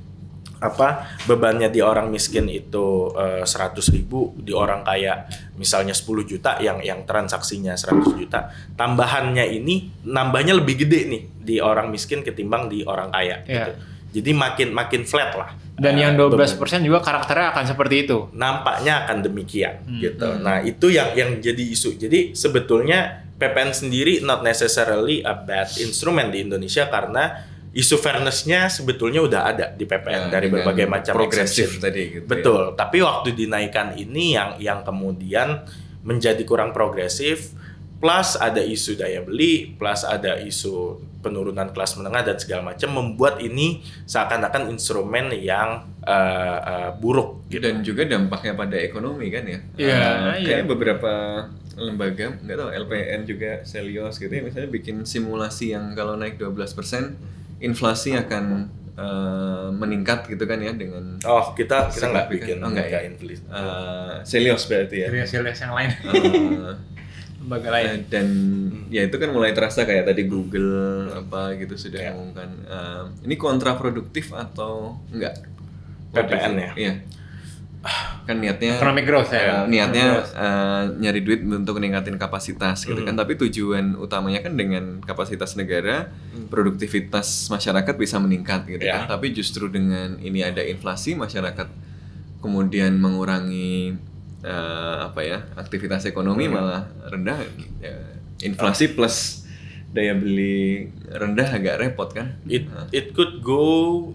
bebannya di orang miskin itu 100.000, di orang kaya misalnya 10 juta yang transaksinya 100 juta, tambahannya ini nambahnya lebih gede nih di orang miskin ketimbang di orang kaya gitu. Jadi makin flat lah. Dan yang 12% juga karakternya akan seperti itu. Nampaknya akan demikian gitu. Nah, itu yang jadi isu. Jadi sebetulnya PPN sendiri not necessarily a bad instrument di Indonesia karena isu fairness-nya sebetulnya udah ada di PPN dari berbagai macam progresif exception. tadi gitu. Betul, tapi waktu dinaikkan ini yang kemudian menjadi kurang progresif, plus ada isu daya beli, plus ada isu penurunan kelas menengah dan segala macam, membuat ini seakan-akan instrumen yang buruk gitu. Dan juga dampaknya pada ekonomi kan ya. Kayak beberapa lembaga, nggak tahu LPN juga, Selios gitu ya, misalnya bikin simulasi yang kalau naik 12%, inflasi akan meningkat gitu kan ya dengan kita nggak bikin inflasi. Selios berarti ya. Selios yang lain. Lembaga lain. Dan ya itu kan mulai terasa kayak tadi Google apa gitu sudah mengumumkan. Ini kontraproduktif atau enggak? PPN ya? Iya. Kan niatnya Economic growth ya. Niatnya nyari duit untuk meningkatin kapasitas gitu kan, tapi tujuan utamanya kan dengan kapasitas negara, produktivitas masyarakat bisa meningkat gitu kan. Tapi justru dengan ini ada inflasi, masyarakat kemudian mengurangi aktivitas ekonomi malah rendah. Inflasi plus daya beli rendah agak repot kan. It could go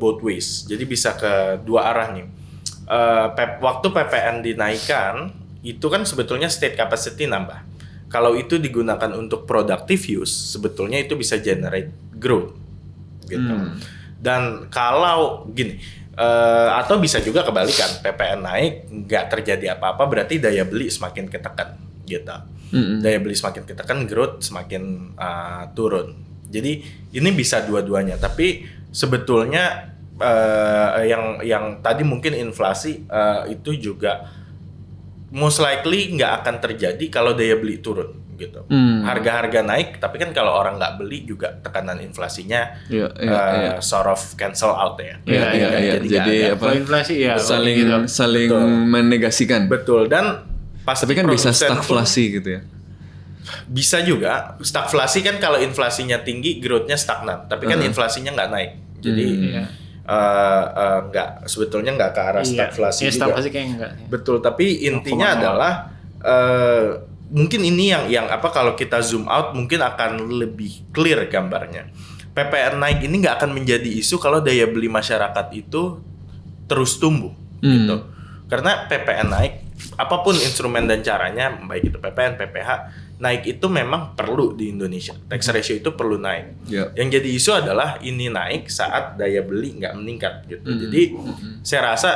both ways. Jadi bisa ke dua arah nih. Waktu PPN dinaikkan itu kan sebetulnya state capacity nambah. Kalau itu digunakan untuk productive use, sebetulnya itu bisa generate growth gitu. Dan kalau gini, atau bisa juga kebalikan, PPN naik nggak terjadi apa-apa, berarti daya beli semakin ketekan gitu. Daya beli semakin ketekan, growth semakin turun. Jadi ini bisa dua-duanya, tapi sebetulnya yang tadi mungkin inflasi itu juga most likely nggak akan terjadi kalau daya beli turun gitu. Harga-harga naik, tapi kan kalau orang nggak beli juga tekanan inflasinya sort of cancel out ya. Jadi Kalau inflasi saling Betul. menegasikan. Betul, dan pasti Tapi kan bisa produsen pun stagflasi gitu ya. bisa juga stagflasi kan kalau inflasinya tinggi, growth-nya stagnan. Tapi kan inflasinya nggak naik, jadi sebetulnya nggak ke arah stagflasi juga. Stagflasi kayak enggak. Betul, tapi intinya adalah mungkin ini yang kalau kita zoom out mungkin akan lebih clear gambarnya. PPN naik ini nggak akan menjadi isu kalau daya beli masyarakat itu terus tumbuh gitu. Karena PPN naik, apapun instrumen dan caranya, baik itu PPN, PPH, naik itu memang perlu di Indonesia. Tax ratio itu perlu naik. Yang jadi isu adalah ini naik saat daya beli nggak meningkat gitu. Jadi saya rasa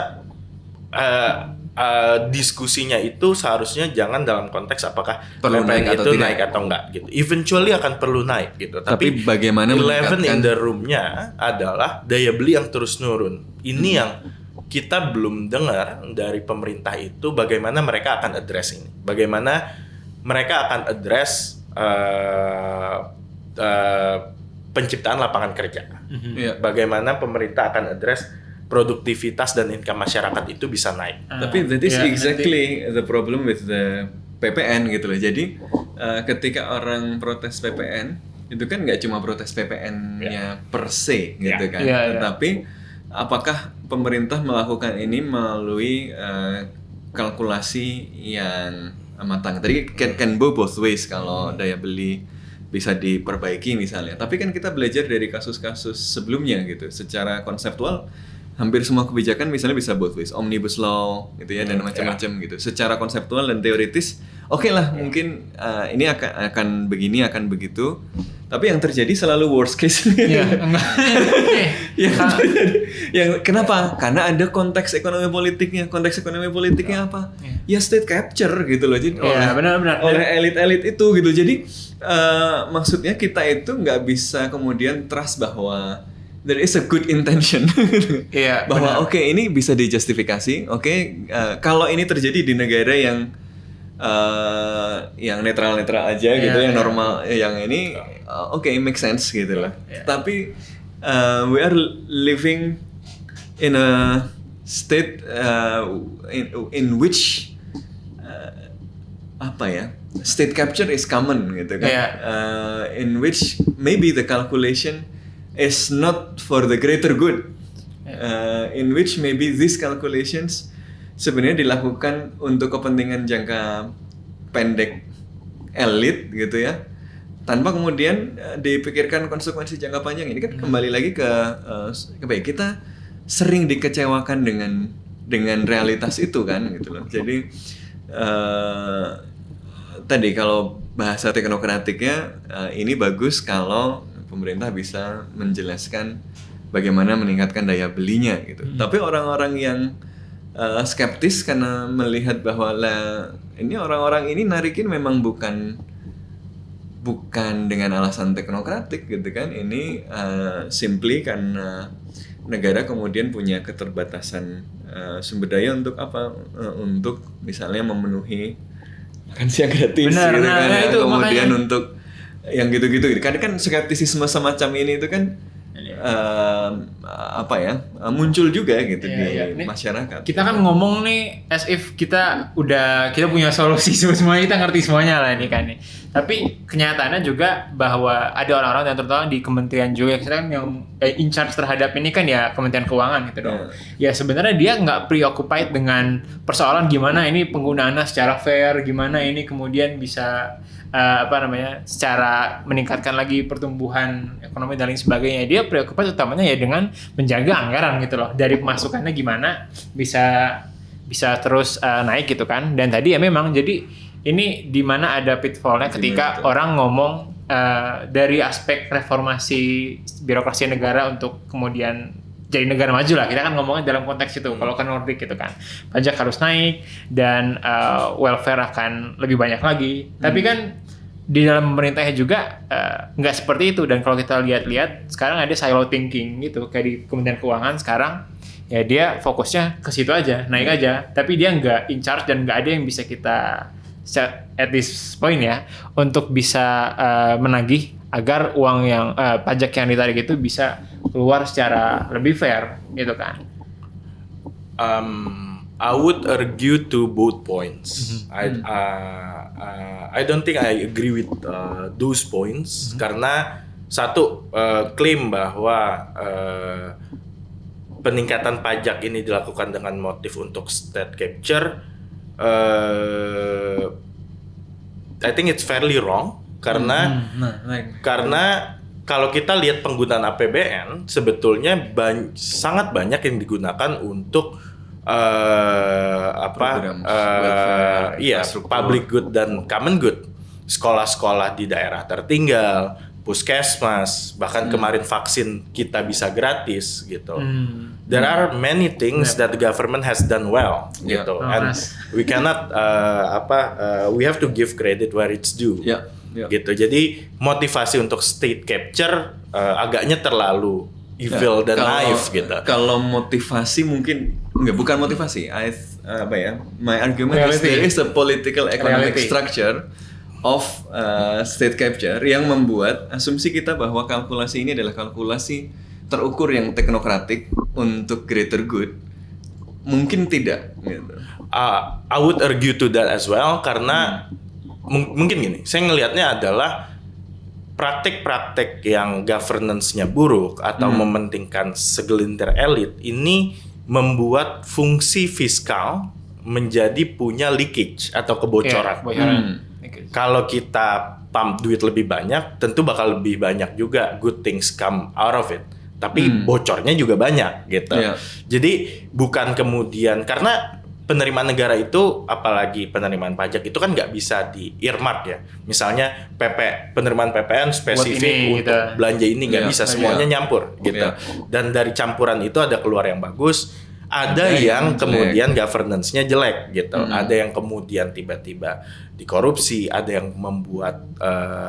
diskusinya itu seharusnya jangan dalam konteks apakah perlu PPN naik itu naik atau enggak gitu. Eventually akan perlu naik gitu. Tapi bagaimana elephant meningkatkan in the room-nya adalah daya beli yang terus nurun. Ini yang kita belum dengar dari pemerintah itu bagaimana mereka akan address ini. Bagaimana mereka akan address penciptaan lapangan kerja. Bagaimana pemerintah akan address produktivitas dan income masyarakat itu bisa naik. Tapi that is exactly the problem with the PPN gitu loh. Jadi ketika orang protes PPN itu kan nggak cuma protes PPN-nya per se gitu kan, tetapi apakah pemerintah melakukan ini melalui kalkulasi yang matang. Tadi can go both ways kalau daya beli bisa diperbaiki misalnya. Tapi kan kita belajar dari kasus-kasus sebelumnya gitu. Secara konseptual hampir semua kebijakan misalnya bisa both ways, omnibus law gitu ya dan macam-macam gitu. Secara konseptual dan teoritis, oke lah mungkin ini akan begini akan begitu. Tapi yang terjadi selalu worst case. Iya, enggak. yang terjadi, yang kenapa? Karena ada konteks ekonomi politiknya. Konteks ekonomi politiknya apa? Ya state capture gitu loh. Jadi Iya, benar-benar. oleh elit-elit itu gitu. Jadi maksudnya kita itu nggak bisa kemudian trust bahwa there is a good intention. Iya, bahwa oke, ini bisa dijustifikasi. Oke, kalau ini terjadi di negara yang netral-netral aja gitu, Iya, yang iya. normal, yang ini oke, make sense gitu lah. Iya. Tapi we are living in a state in which apa ya, state capture is common gitu kan. Iya. In which maybe the calculation is not for the greater good. In which maybe these calculations sebenarnya dilakukan untuk kepentingan jangka pendek elit gitu ya, tanpa kemudian dipikirkan konsekuensi jangka panjang. Ini kan kembali lagi ke kita sering dikecewakan dengan realitas itu kan gitu loh. Jadi tadi kalau bahasa teknokratiknya ini bagus kalau pemerintah bisa menjelaskan bagaimana meningkatkan daya belinya gitu. Tapi orang-orang yang skeptis karena melihat bahwa ini orang-orang ini narikin memang bukan dengan alasan teknokratik gitu kan. Ini simply karena negara kemudian punya keterbatasan sumber daya untuk apa? Untuk misalnya memenuhi makan siang gratis. Benar, gitu nah, kan. itu Kemudian makanya. untuk yang gitu-gitu. Karena kan skeptisisme semacam ini itu kan muncul juga gitu Iya, di iya. Ini masyarakat. Kita kan ngomong nih as if kita punya solusi semuanya, kita ngerti semuanya lah ini kan nih. Tapi kenyataannya juga bahwa ada orang-orang yang terutama di kementerian juga kita kan yang in charge terhadap ini kan ya Kementerian Keuangan gitu dong. Ya sebenarnya dia nggak preoccupied dengan persoalan gimana ini penggunaannya secara fair, gimana ini kemudian bisa secara meningkatkan lagi pertumbuhan ekonomi dan lain sebagainya. Dia preoccupied utamanya ya dengan menjaga anggaran gitu loh. Dari pemasukannya gimana bisa terus naik gitu kan. Dan tadi ya memang jadi ini di mana ada pitfallnya ketika orang ngomong dari aspek reformasi birokrasi negara untuk kemudian jadi negara maju lah. Kita kan ngomongnya dalam konteks itu. Kalau kan Nordik gitu kan, pajak harus naik dan welfare akan lebih banyak lagi. Tapi kan di dalam pemerintahnya juga nggak seperti itu. Dan kalau kita lihat-lihat sekarang ada silo thinking gitu kayak di Kementerian Keuangan sekarang. Ya dia fokusnya ke situ aja, naik aja. Tapi dia nggak in charge dan nggak ada yang bisa kita at this point ya untuk bisa menagih agar uang yang pajak yang ditarik itu bisa keluar secara lebih fair gitu kan. I would argue to both points. I don't think I agree with those points karena satu klaim bahwa peningkatan pajak ini dilakukan dengan motif untuk state capture. I think it's fairly wrong karena kalau kita lihat penggunaan APBN sebetulnya sangat banyak yang digunakan untuk public good dan common good, sekolah-sekolah di daerah tertinggal, puskesmas, bahkan kemarin vaksin kita bisa gratis gitu. There are many things that the government has done well gitu, and we cannot we have to give credit where it's due. Gitu. Jadi motivasi untuk state capture agaknya terlalu evil dan naif gitu. Kalau motivasi mungkin bukan motivasi. My argument is there is a political economic structure of state capture yang membuat asumsi kita bahwa kalkulasi ini adalah kalkulasi terukur yang teknokratik untuk greater good. Mungkin tidak gitu. I would argue to that as well karena mungkin gini, saya ngelihatnya adalah praktek-praktek yang governance-nya buruk atau mementingkan segelintir elit ini membuat fungsi fiskal menjadi punya leakage atau kebocoran. Kalau kita pump duit lebih banyak, tentu bakal lebih banyak juga good things come out of it. Tapi bocornya juga banyak gitu. Jadi bukan kemudian karena penerimaan negara itu, apalagi penerimaan pajak itu kan nggak bisa di earmark ya. Misalnya penerimaan PPN spesifik ini, untuk gitu. belanja ini nggak Iya, bisa, semuanya nyampur gitu. Iya. Dan dari campuran itu ada keluar yang bagus, ada Ada yang yang jelek. kemudian governance-nya jelek gitu. Ada yang kemudian tiba-tiba dikorupsi, ada yang membuat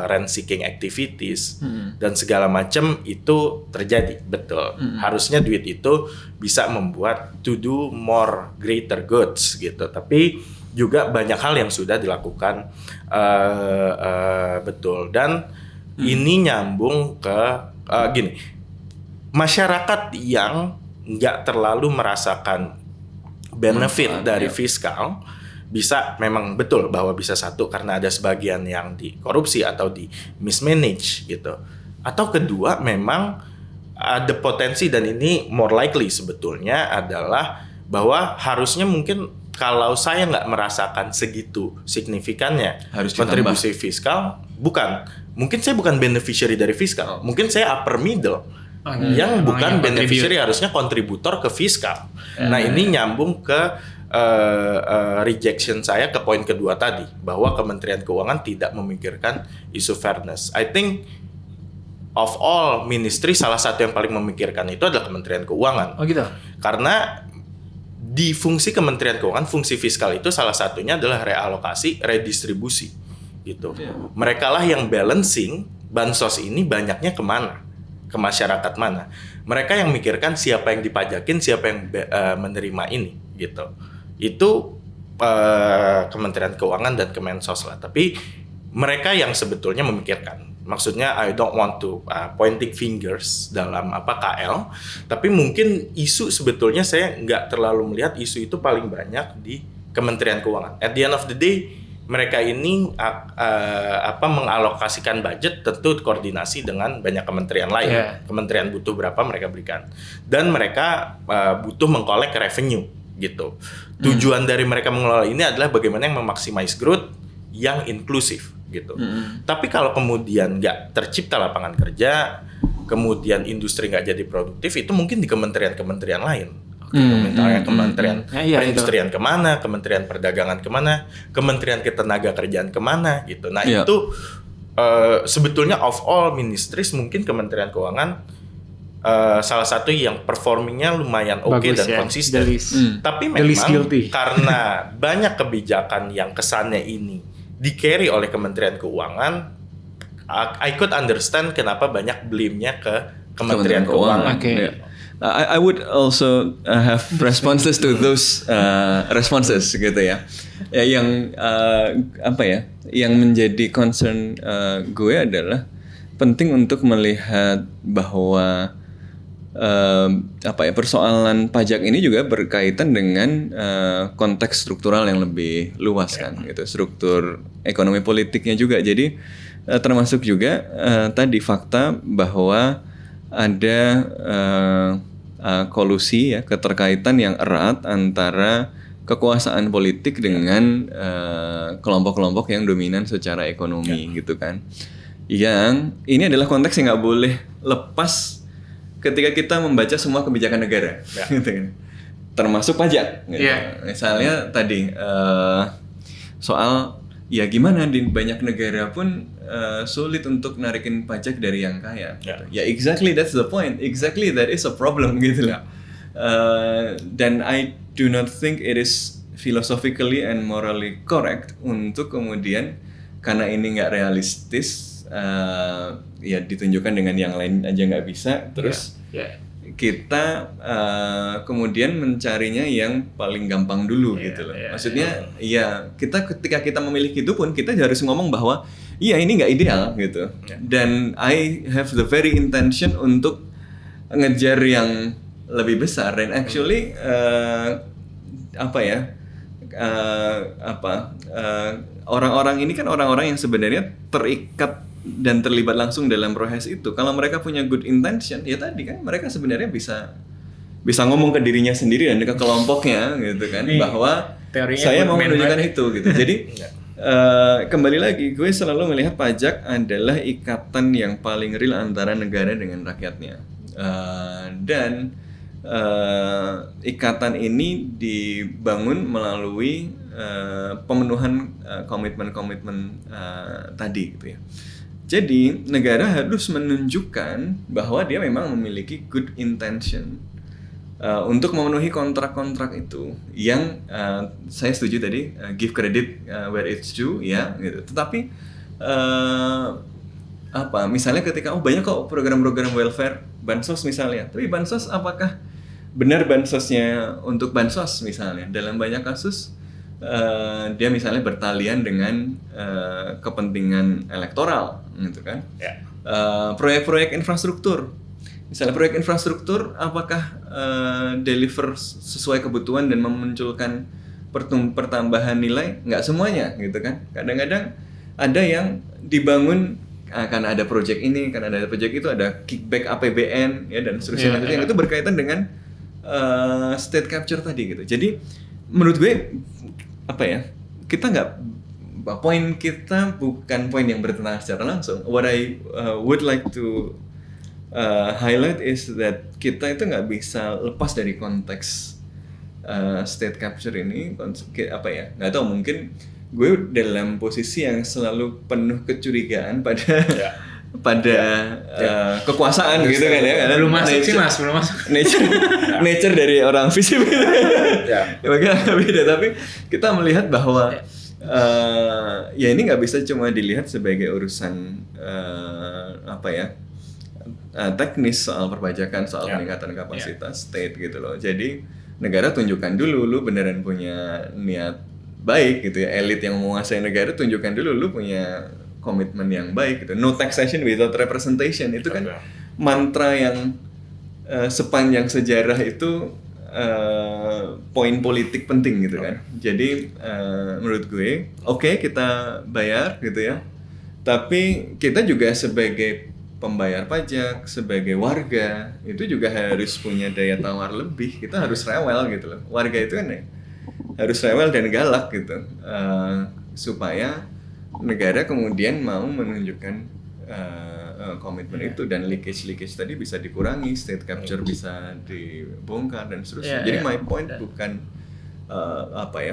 rent seeking activities dan segala macam itu terjadi, betul. Harusnya duit itu bisa membuat to do more greater goods gitu. Tapi juga banyak hal yang sudah dilakukan betul, dan ini nyambung ke gini, masyarakat yang nggak terlalu merasakan benefit Manfaat, dari ya. fiskal bisa, memang betul bahwa bisa satu karena ada sebagian yang dikorupsi atau di mismanage gitu, atau kedua memang ada potensi, dan ini more likely sebetulnya adalah bahwa harusnya mungkin kalau saya nggak merasakan segitu signifikannya Harus ditambah. kontribusi fiskal, mungkin saya bukan beneficiary dari fiskal, mungkin saya upper middle yang bukan beneficiary, harusnya kontributor ke fiskal. Nah, ini nyambung ke rejection saya ke poin kedua tadi, bahwa Kementerian Keuangan tidak memikirkan isu fairness. I think of all ministry, salah satu yang paling memikirkan itu adalah Kementerian Keuangan. Oh gitu. Karena di fungsi Kementerian Keuangan, fungsi fiskal itu salah satunya adalah realokasi, redistribusi gitu. Mereka lah yang balancing bansos ini banyaknya kemana, ke masyarakat mana. Mereka yang mikirkan siapa yang dipajakin, siapa yang menerima ini gitu. Itu Kementerian Keuangan dan Kemensos lah. Tapi mereka yang sebetulnya memikirkan. Maksudnya I don't want to pointing fingers dalam KL, tapi mungkin isu sebetulnya saya nggak terlalu melihat isu itu paling banyak di Kementerian Keuangan. At the end of the day, mereka ini mengalokasikan budget tentu koordinasi dengan banyak kementerian lain. Yeah. Kementerian butuh berapa mereka berikan, dan mereka butuh mengkolek revenue gitu. Tujuan dari mereka mengelola ini adalah bagaimana yang memaksimais growth yang inklusif gitu. Tapi kalau kemudian nggak tercipta lapangan kerja, kemudian industri nggak jadi produktif, itu mungkin di kementerian-kementerian lain. Misalnya Kementerian Perindustrian kemana, Kementerian Perdagangan kemana, Kementerian Ketenagakerjaan kemana gitu. Nah itu sebetulnya of all ministries mungkin Kementerian Keuangan salah satu yang performingnya lumayan oke dan konsisten. Tapi memang karena banyak kebijakan yang kesannya ini di-carry oleh Kementerian Keuangan, I could understand kenapa banyak blame-nya ke Kementerian Keuangan. Okay. I would also have responses to those responses gitu ya. Yang yang menjadi concern gue adalah penting untuk melihat bahwa persoalan pajak ini juga berkaitan dengan konteks struktural yang lebih luas kan gitu, struktur ekonomi politiknya juga. Jadi termasuk juga tadi fakta bahwa ada kolusi ya, keterkaitan yang erat antara kekuasaan politik dengan kelompok-kelompok yang dominan secara ekonomi gitu kan. Yang ini adalah konteks yang nggak boleh lepas ketika kita membaca semua kebijakan negara, gitu kan. Termasuk pajak. Gitu. Misalnya tadi soal ya gimana di banyak negara pun sulit untuk narikin pajak dari yang kaya. Ya exactly that's the point. Exactly that is a problem gitu lah. Dan I do not think it is philosophically and morally correct untuk kemudian karena ini nggak realistis ya ditunjukkan dengan yang lain aja nggak bisa terus kita kemudian mencarinya yang paling gampang dulu gitu loh. Maksudnya ya kita ketika kita memilih itu pun kita harus ngomong bahwa iya ini nggak ideal gitu. Dan I have the very intention untuk ngejar yang lebih besar dan actually orang-orang ini kan orang-orang yang sebenarnya terikat dan terlibat langsung dalam proses itu. Kalau mereka punya good intention, ya tadi kan mereka sebenarnya bisa ngomong ke dirinya sendiri dan ke kelompoknya gitu kan, bahwa saya mau menunjukkan itu gitu. Jadi kembali lagi, gue selalu melihat pajak adalah ikatan yang paling real antara negara dengan rakyatnya. Dan ikatan ini dibangun melalui pemenuhan komitmen-komitmen tadi gitu ya. Jadi negara harus menunjukkan bahwa dia memang memiliki good intention untuk memenuhi kontrak-kontrak itu yang saya setuju tadi give credit where it's due ya gitu. Tetapi misalnya ketika banyak kok program-program welfare bansos misalnya, tapi bansos apakah benar bansosnya untuk bansos misalnya? Dalam banyak kasus dia misalnya bertalian dengan kepentingan elektoral gitu kan. Proyek-proyek infrastruktur, misalnya proyek infrastruktur apakah deliver sesuai kebutuhan dan memunculkan pertambahan nilai? Nggak semuanya gitu kan. Kadang-kadang ada yang dibangun karena ada proyek ini, karena ada proyek itu, ada kickback APBN ya dan seterusnya. Yang itu berkaitan dengan state capture tadi gitu. Jadi menurut gue kita nggak, poin kita bukan poin yang bertentangan secara langsung. What I would like to highlight is that kita itu nggak bisa lepas dari konteks state capture ini. Nggak tahu, mungkin gue dalam posisi yang selalu penuh kecurigaan pada kekuasaan gitu kan ya. Belum masuk sih mas, belum masuk. Nature dari orang visip ya mungkin agak beda, tapi kita melihat bahwa ya ini nggak bisa cuma dilihat sebagai urusan teknis soal perpajakan, soal peningkatan kapasitas state gitu loh. Jadi negara tunjukkan dulu lu beneran punya niat baik gitu ya. Elit yang menguasai negara tunjukkan dulu lu punya komitmen yang baik gitu. No taxation without representation itu kan mantra yang sepanjang sejarah itu poin politik penting gitu kan. Jadi menurut gue kita bayar gitu ya. Tapi kita juga sebagai pembayar pajak, sebagai warga itu juga harus punya daya tawar lebih. Kita harus rewel gitu loh. Warga itu kan harus rewel dan galak gitu supaya negara kemudian mau menunjukkan komitmen itu, dan leakage tadi bisa dikurangi, state capture bisa dibongkar dan seterusnya. Jadi my point bukan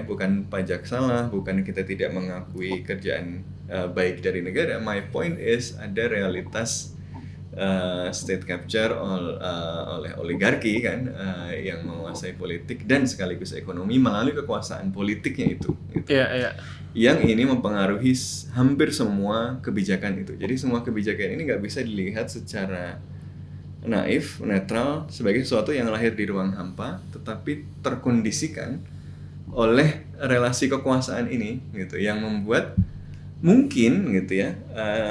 bukan pajak salah, bukan kita tidak mengakui kerjaan baik dari negara. My point is ada realitas state capture oleh oligarki kan yang menguasai politik dan sekaligus ekonomi melalui kekuasaan politiknya itu. Yang ini mempengaruhi hampir semua kebijakan itu. Jadi semua kebijakan ini nggak bisa dilihat secara naif, netral sebagai sesuatu yang lahir di ruang hampa, tetapi terkondisikan oleh relasi kekuasaan ini gitu, yang membuat mungkin gitu ya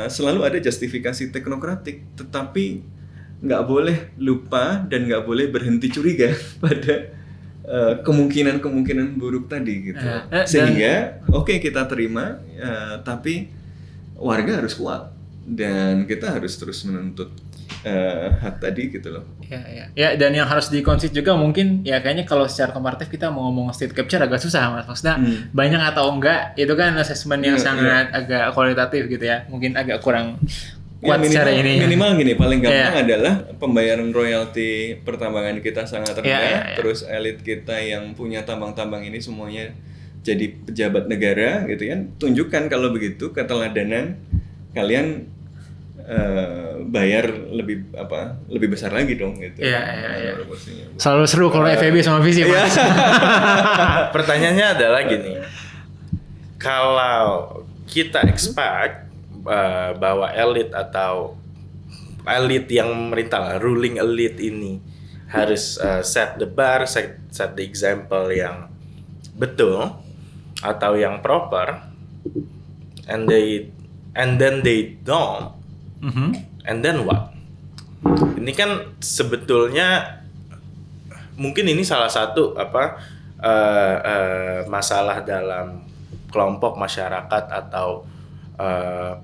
selalu ada justifikasi teknokratik, tetapi nggak boleh lupa dan nggak boleh berhenti curiga pada kemungkinan buruk tadi gitu. Sehingga kita terima, tapi warga harus kuat dan kita harus terus menuntut hak tadi gitu loh. Ya, dan yang harus dikonsider juga mungkin ya kayaknya kalau secara komparatif kita mau ngomong state capture agak susah mas. Maksudnya banyak atau enggak itu kan assessment yang sangat agak kualitatif gitu ya. Mungkin agak kurang kuat secara ini. Minimal gini, paling gampang adalah pembayaran royalti pertambangan kita sangat rendah. Terus elit kita yang punya tambang-tambang ini semuanya jadi pejabat negara gitu kan. Tunjukkan kalau begitu keteladanan kalian bayar lebih besar lagi dong gitu. Selalu seru kalau FEB sama visi mas. Pertanyaannya adalah gini, kalau kita expect bahwa elit atau elit yang memerintah, ruling elite ini harus set the bar, set the example yang betul atau yang proper, and then they don't, and then what? Ini kan sebetulnya mungkin ini salah satu masalah dalam kelompok masyarakat atau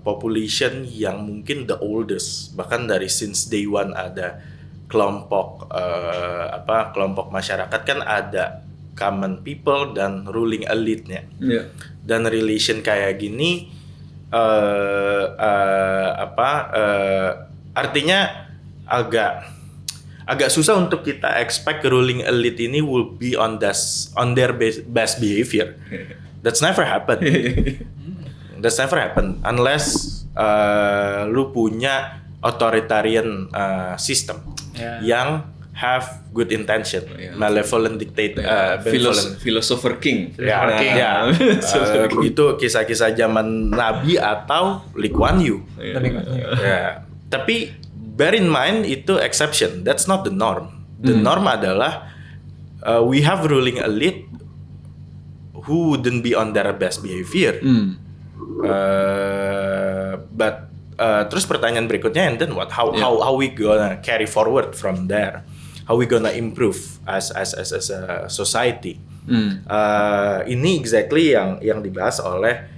population yang mungkin the oldest, bahkan dari since day one ada kelompok kelompok masyarakat kan ada common people dan ruling elite-nya. Dan relation kayak gini artinya agak susah untuk kita expect ruling elite ini will be on their best behavior. That's never happen. That's never happen unless lu punya authoritarian system yang have good intention, malevolent dictate, benevolent. Philosopher King. Itu kisah-kisah zaman Nabi atau Lee Kuan Yew. Ya. Tapi bear in mind itu exception. That's not the norm. The norm adalah we have ruling elite who wouldn't be on their best behavior. But terus pertanyaan berikutnya, and then what? How we gonna carry forward from there? How we gonna improve as a society? Ini exactly yang dibahas oleh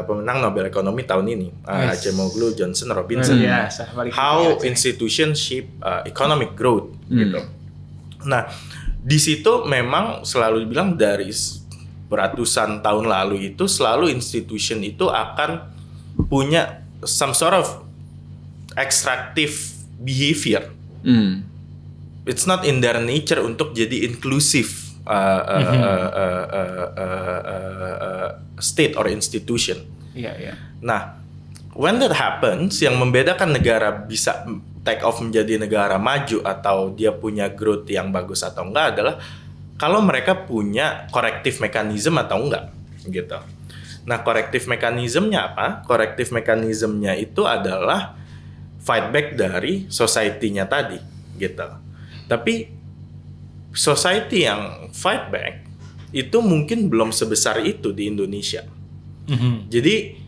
pemenang Nobel Ekonomi tahun ini, Acemoglu, Johnson, Robinson. How institutions shape economic growth, gitu. Nah, di situ memang selalu dibilang dari beratusan tahun lalu itu selalu institution itu akan punya some sort of extractive behavior. It's not in their nature untuk jadi inclusive state or institution. Nah, when that happens, yang membedakan negara bisa take off menjadi negara maju atau dia punya growth yang bagus atau enggak adalah kalau mereka punya corrective mechanism atau enggak, gitu. Nah, corrective mechanismnya apa? Corrective mechanismnya itu adalah fight back dari society-nya tadi, gitu. Tapi society yang fight back itu mungkin belum sebesar itu di Indonesia. Jadi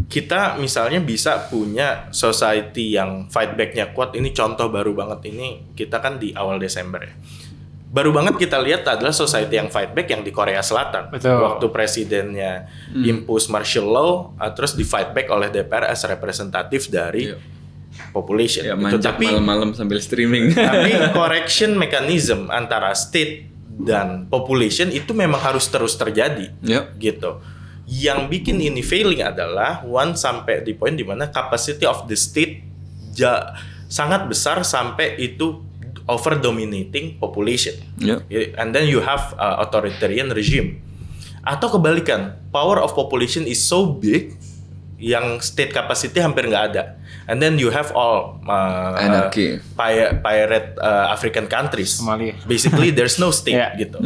kita misalnya bisa punya society yang fight back-nya kuat. Ini contoh baru banget, ini kita kan di awal Desember ya. Baru banget kita lihat adalah society yang fight back yang di Korea Selatan. Betul. Waktu presidennya impose martial law, terus di fight back oleh DPR as representatif dari population. Manjak malam-malam sambil streaming. Tapi correction mechanism antara state dan population itu memang harus terus terjadi, gitu. Yang bikin ini failing adalah sampai di poin di mana capacity of the state sangat besar sampai itu over dominating population. And then you have authoritarian regime. Atau kebalikan, power of population is so big yang state capacity hampir nggak ada. And then you have all anarchy, pirate African countries. Somalia. Basically there's no state gitu.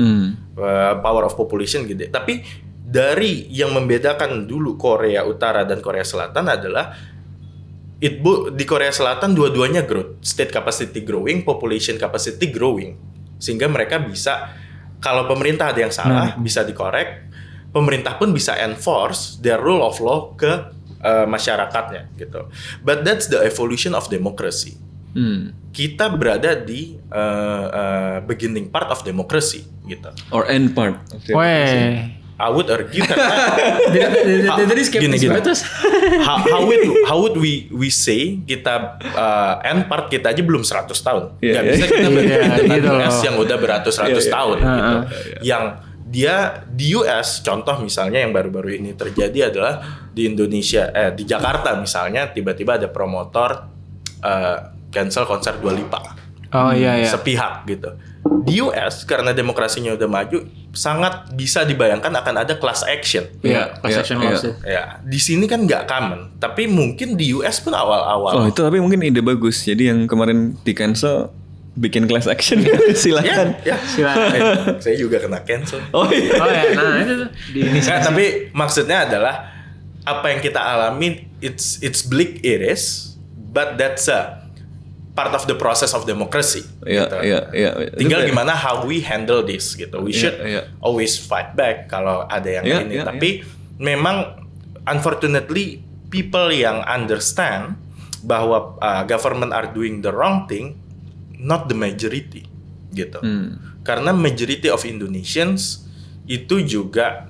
Power of population gitu. Tapi dari yang membedakan dulu Korea Utara dan Korea Selatan adalah di Korea Selatan dua-duanya growth, state capacity growing, population capacity growing, sehingga mereka bisa, kalau pemerintah ada yang salah bisa dikorek, pemerintah pun bisa enforce their rule of law ke masyarakatnya gitu. But that's the evolution of democracy. Kita berada di beginning part of democracy gitu. Or end part of democracy. I would argue Tadi skeptis banget terus. How would we say kita end part kita aja belum 100 tahun. Nggak bisa kita bandingin dengan gitu US loh. yang udah beratus-ratus tahun gitu. Yang dia di US, contoh misalnya yang baru-baru ini terjadi adalah di Indonesia, di Jakarta misalnya tiba-tiba ada promotor cancel konser Dua Lipa. Sepihak gitu. Di US karena demokrasinya udah maju, sangat bisa dibayangkan akan ada class action. Class action lawsuit. Di sini kan nggak common, tapi mungkin di US pun awal-awal. Oh, itu tapi mungkin ide bagus. Jadi yang kemarin di cancel bikin class action. Silakan. Silakan. Saya juga kena cancel. Nah itu tuh di tapi maksudnya adalah apa yang kita alami, it's bleak, it is, but that's a part of the process of democracy. Gitu. Tinggal gimana how we handle this gitu. We should always fight back kalau ada yang ini. Tapi memang unfortunately people yang understand bahwa government are doing the wrong thing, not the majority gitu. Karena majority of Indonesians itu juga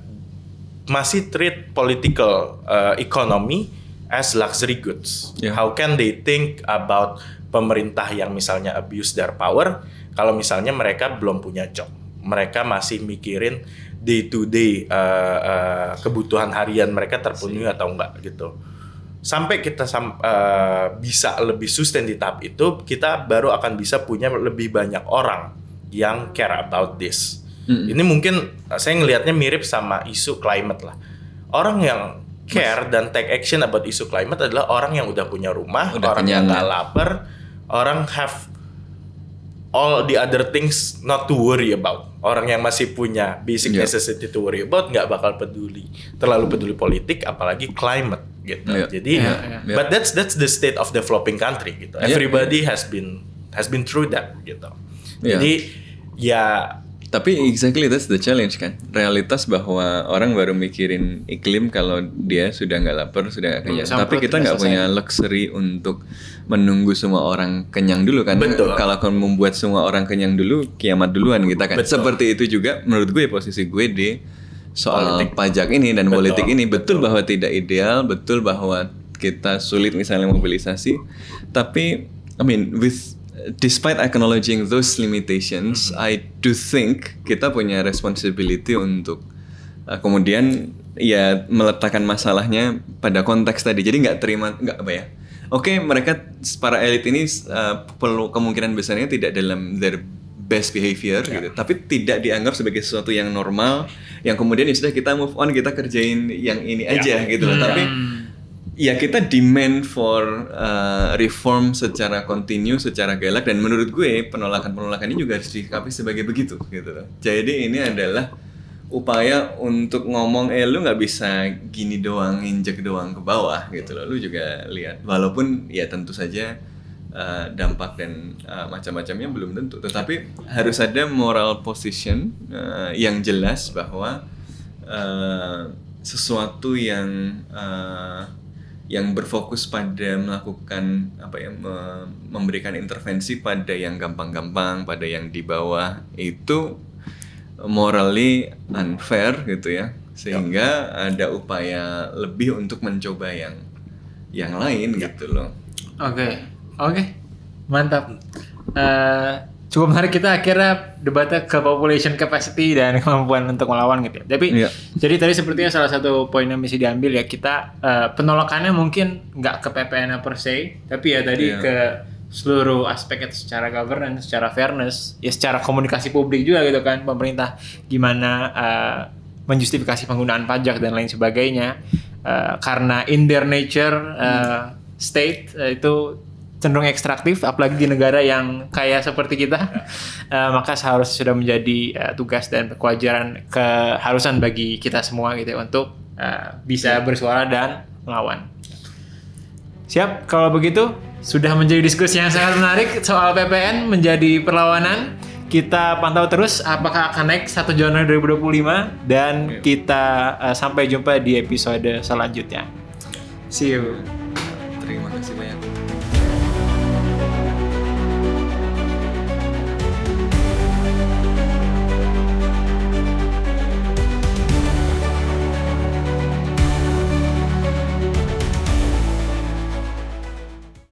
masih treat political economy as luxury goods. How can they think about pemerintah yang misalnya abuse their power kalau misalnya mereka belum punya job? Mereka masih mikirin day to day kebutuhan harian mereka terpenuhi atau enggak gitu. sampai kita bisa lebih sustain di tahap itu, kita baru akan bisa punya lebih banyak orang yang care about this. Ini mungkin saya ngelihatnya mirip sama isu climate lah. Orang yang care dan take action about isu climate adalah orang yang udah punya rumah, orang yang nggak lapar, orang have all the other things not to worry about. Orang yang masih punya basic necessity to worry about nggak bakal terlalu peduli politik, apalagi climate gitu. Jadi, but that's the state of developing country gitu. Everybody has been through that gitu. Jadi ya. Tapi exactly that's the challenge kan. Realitas bahwa orang baru mikirin iklim kalau dia sudah nggak lapar, sudah nggak kenyang. Tapi kita nggak punya luxury untuk menunggu semua orang kenyang dulu kan. Betul. Kalau akan membuat semua orang kenyang dulu, kiamat duluan kita kan. Betul. Seperti itu juga menurut gue posisi gue di soal pajak ini dan politik ini. Betul bahwa tidak ideal, betul bahwa kita sulit misalnya mobilisasi. Tapi despite acknowledging those limitations, I do think kita punya responsibility untuk kemudian ya meletakkan masalahnya pada konteks tadi. Jadi nggak Oke, mereka para elit ini perlu kemungkinan besarnya tidak dalam their best behavior gitu, tapi tidak dianggap sebagai sesuatu yang normal, yang kemudian ya sudah kita move on, kita kerjain yang ini aja gitu loh. Tapi ya kita demand for reform secara kontinu, secara galak, dan menurut gue penolakan ini juga harus disikapi sebagai begitu gitu loh. Jadi ini adalah upaya untuk ngomong lu nggak bisa gini doang, injek doang ke bawah gitu loh. Lu juga lihat, walaupun ya tentu saja dampak dan macam-macamnya belum tentu, tetapi harus ada moral position yang jelas bahwa sesuatu yang berfokus pada melakukan memberikan intervensi pada yang gampang-gampang, pada yang di bawah itu morally unfair gitu ya, sehingga ada upaya lebih untuk mencoba yang lain gitu loh. Oke, mantap. Cukup menarik, kita akhirnya debatnya ke population capacity dan kemampuan untuk melawan gitu ya. Tapi jadi tadi sepertinya salah satu poin yang bisa diambil ya, kita penolakannya mungkin nggak ke PPN per se, tapi ya tadi ke seluruh aspek itu, secara governance, secara fairness, ya secara komunikasi publik juga gitu kan, pemerintah gimana menjustifikasi penggunaan pajak dan lain sebagainya, karena in their nature state itu cenderung ekstraktif, apalagi di negara yang kaya seperti kita, maka seharusnya sudah menjadi tugas dan keharusan bagi kita semua gitu ya, untuk bisa bersuara dan melawan. Siap, kalau begitu sudah menjadi diskusi yang sangat menarik soal PPN menjadi perlawanan. Kita pantau terus apakah akan naik 1 Januari 2025, dan kita sampai jumpa di episode selanjutnya. See you. Terima kasih banyak.